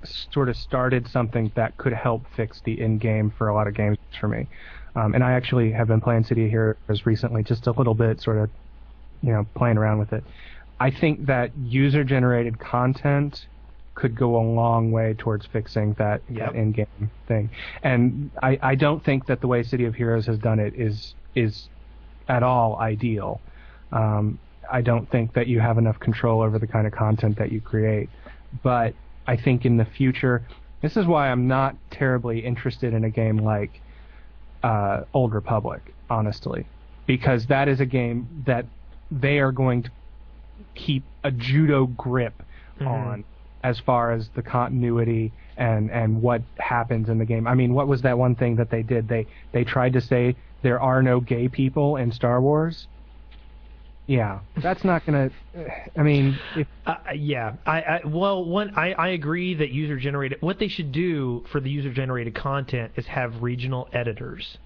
Speaker 1: sort of started something that could help fix the end game for a lot of games for me. And I actually have been playing City of Heroes recently, just a little bit, sort of, playing around with it. I think that user-generated content could go a long way towards fixing that in-game thing. And I don't think that the way City of Heroes has done it is at all ideal. I don't think that you have enough control over the kind of content that you create. But I think in the future, this is why I'm not terribly interested in a game like Old Republic, honestly. Because that is a game that they are going to keep a judo grip on, as far as the continuity and what happens in the game. I mean, what was that one thing that they did? They tried to say there are no gay people in Star Wars. Yeah, that's not gonna. I mean, I agree that user generated. What they should do for the user generated content is have regional editors.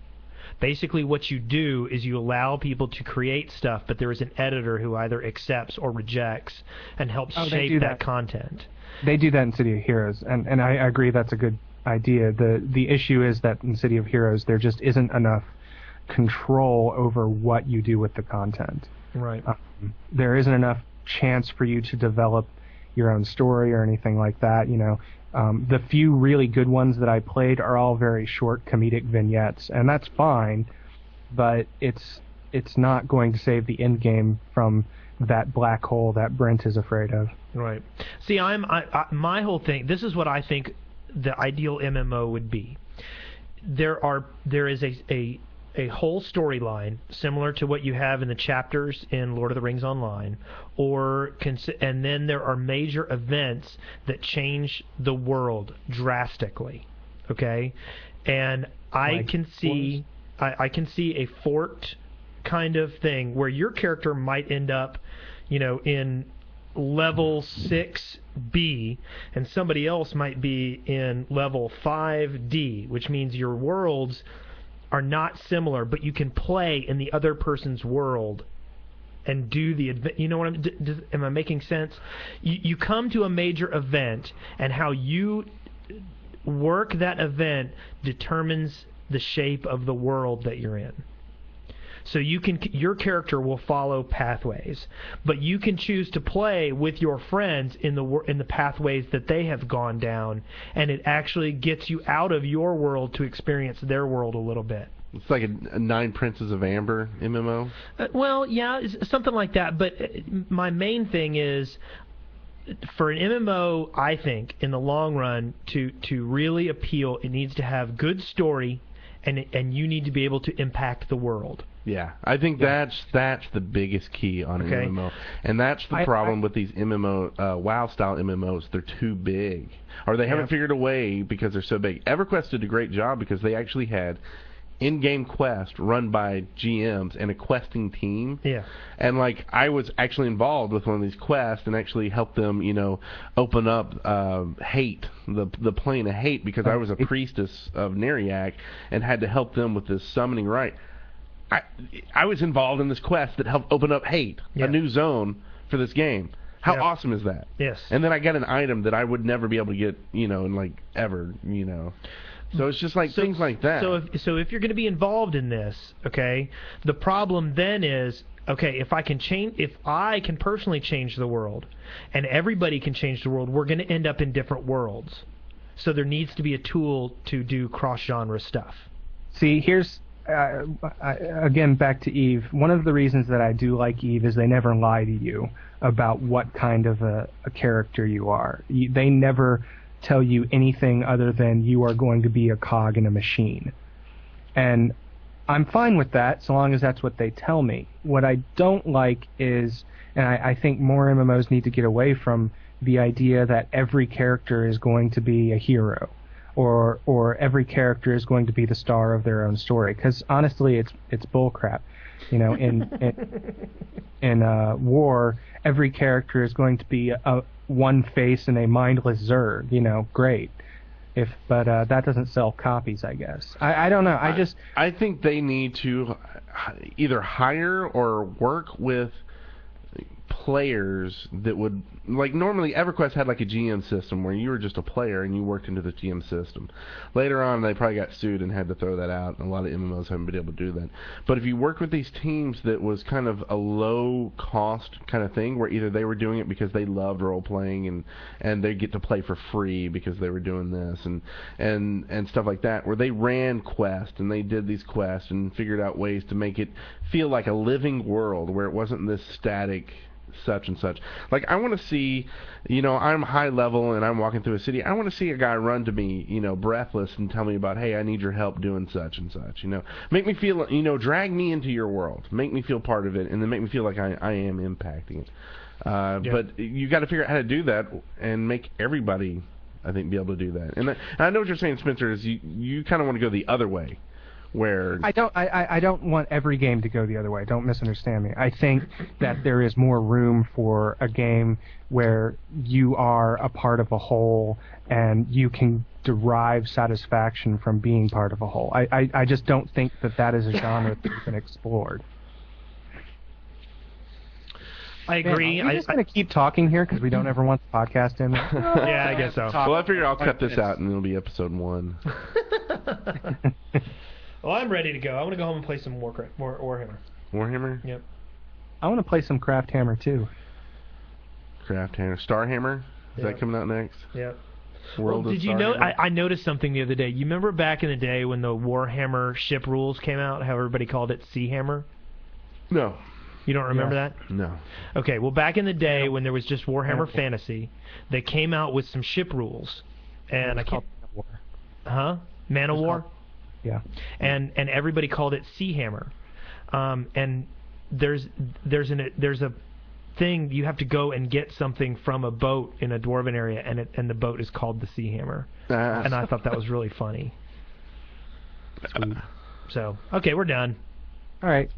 Speaker 1: Basically, what you do is you allow people to create stuff, but there is an editor who either accepts or rejects and helps shape that content. They do that in City of Heroes, and I agree that's a good idea. The issue is that in City of Heroes there just isn't enough control over what you do with the content.
Speaker 3: Right.
Speaker 1: There isn't enough chance for you to develop your own story or anything like that. The few really good ones that I played are all very short comedic vignettes, and that's fine, but it's not going to save the end game from that black hole that Brent is afraid of.
Speaker 3: Right. See, my whole thing. This is what I think the ideal MMO would be. There is a whole storyline similar to what you have in the chapters in Lord of the Rings Online, and then there are major events that change the world drastically. Okay, and I can see a forked kind of thing where your character might end up, in level 6B, and somebody else might be in level 5D, which means your worlds are not similar, but you can play in the other person's world and do the event. You know what am I making sense? You come to a major event, and how you work that event determines the shape of the world that you're in. So your character will follow pathways, but you can choose to play with your friends in the pathways that they have gone down, and it actually gets you out of your world to experience their world a little bit.
Speaker 2: It's like a Nine Princes of Amber MMO.
Speaker 3: Well, yeah, something like that. But my main thing is, for an MMO, I think in the long run, to really appeal, it needs to have good story, and you need to be able to impact the world.
Speaker 2: Yeah, I think that's the biggest key on an MMO, and that's the problem with these MMO WoW style MMOs. They're too big, or they haven't figured a way because they're so big. EverQuest did a great job because they actually had in-game quest run by GMs and a questing team.
Speaker 3: Yeah.
Speaker 2: And like I was actually involved with one of these quests and actually helped them, open up hate, the plane of hate, because I was a priestess of Neriac and had to help them with this summoning rite. I was involved in this quest that helped open up hate, a new zone for this game. How awesome is that?
Speaker 3: Yes.
Speaker 2: And then I got an item that I would never be able to get, in like ever, So it's just like things like that.
Speaker 3: So if you're going to be involved in this, okay, the problem then is, okay, if I can personally change the world, and everybody can change the world, we're going to end up in different worlds. So there needs to be a tool to do cross-genre stuff.
Speaker 1: See, here's again back to EVE. One of the reasons that I do like EVE is they never lie to you about what kind of a character you are. They never tell you anything other than you are going to be a cog in a machine. And I'm fine with that so long as that's what they tell me. What I don't like is, and I think more MMOs need to get away from the idea that every character is going to be a hero, or every character is going to be the star of their own story. Because honestly, it's bullcrap. In war, every character is going to be a one face and a mindless Zerg. Great. But that doesn't sell copies, I guess. I don't know.
Speaker 2: I think they need to either hire or work with players that would, like, normally EverQuest had like a GM system where you were just a player and you worked into the GM system. Later on they probably got sued and had to throw that out, and a lot of MMOs haven't been able to do that. But if you worked with these teams that was kind of a low cost kind of thing, where either they were doing it because they loved role playing and they get to play for free because they were doing this and stuff like that, where they ran quests and they did these quests and figured out ways to make it feel like a living world where it wasn't this static such and such. Like, I want to see, I'm high level and I'm walking through a city. I want to see a guy run to me, breathless, and tell me about, hey, I need your help doing such and such. Make me feel, drag me into your world, make me feel part of it, and then make me feel like I am impacting it. But you got to figure out how to do that and make everybody, I think, be able to do that. And I know what you're saying, Spencer, is you kind of want to go the other way. Where
Speaker 1: I don't want every game to go the other way. Don't misunderstand me. I think that there is more room for a game where you are a part of a whole and you can derive satisfaction from being part of a whole. I just don't think that is a genre that's been explored.
Speaker 3: I agree.
Speaker 1: Man, are we just going to keep talking here because we don't ever want the podcast in?
Speaker 3: Yeah, I guess so.
Speaker 2: Well, I figure I'll cut this out and it'll be episode 1.
Speaker 3: Well, I'm ready to go. I want to go home and play some Warhammer.
Speaker 2: Warhammer?
Speaker 3: Yep.
Speaker 1: I want to play some Crafthammer too.
Speaker 2: Crafthammer. Starhammer? Is that coming out next?
Speaker 3: Yep.
Speaker 2: Did
Speaker 3: you know? I noticed something the other day. You remember back in the day when the Warhammer ship rules came out? How everybody called it Seahammer?
Speaker 2: No.
Speaker 3: You don't remember that?
Speaker 2: No.
Speaker 3: Okay. Well, back in the day when there was just Warhammer Fantasy, they came out with some ship rules, and I can't. Man of War.
Speaker 1: Yeah.
Speaker 3: And everybody called it Seahammer. And there's a thing, you have to go and get something from a boat in a dwarven area, and the boat is called the Seahammer. And I thought that was really funny.
Speaker 1: Sweet.
Speaker 3: So, okay, we're done.
Speaker 1: All right.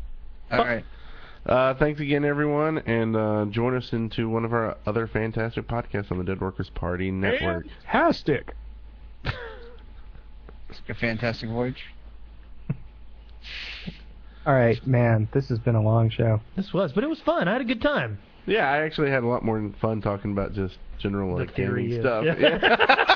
Speaker 2: Thanks again, everyone, and join us into one of our other fantastic podcasts on the Dead Workers Party Network.
Speaker 1: Fantastic.
Speaker 4: A fantastic voyage.
Speaker 1: All right, man, this has been a long show.
Speaker 3: But it was fun. I had a good time.
Speaker 2: Yeah, I actually had a lot more fun talking about just general
Speaker 3: The
Speaker 2: like gaming
Speaker 3: theory
Speaker 2: stuff.
Speaker 3: is-
Speaker 2: Yeah.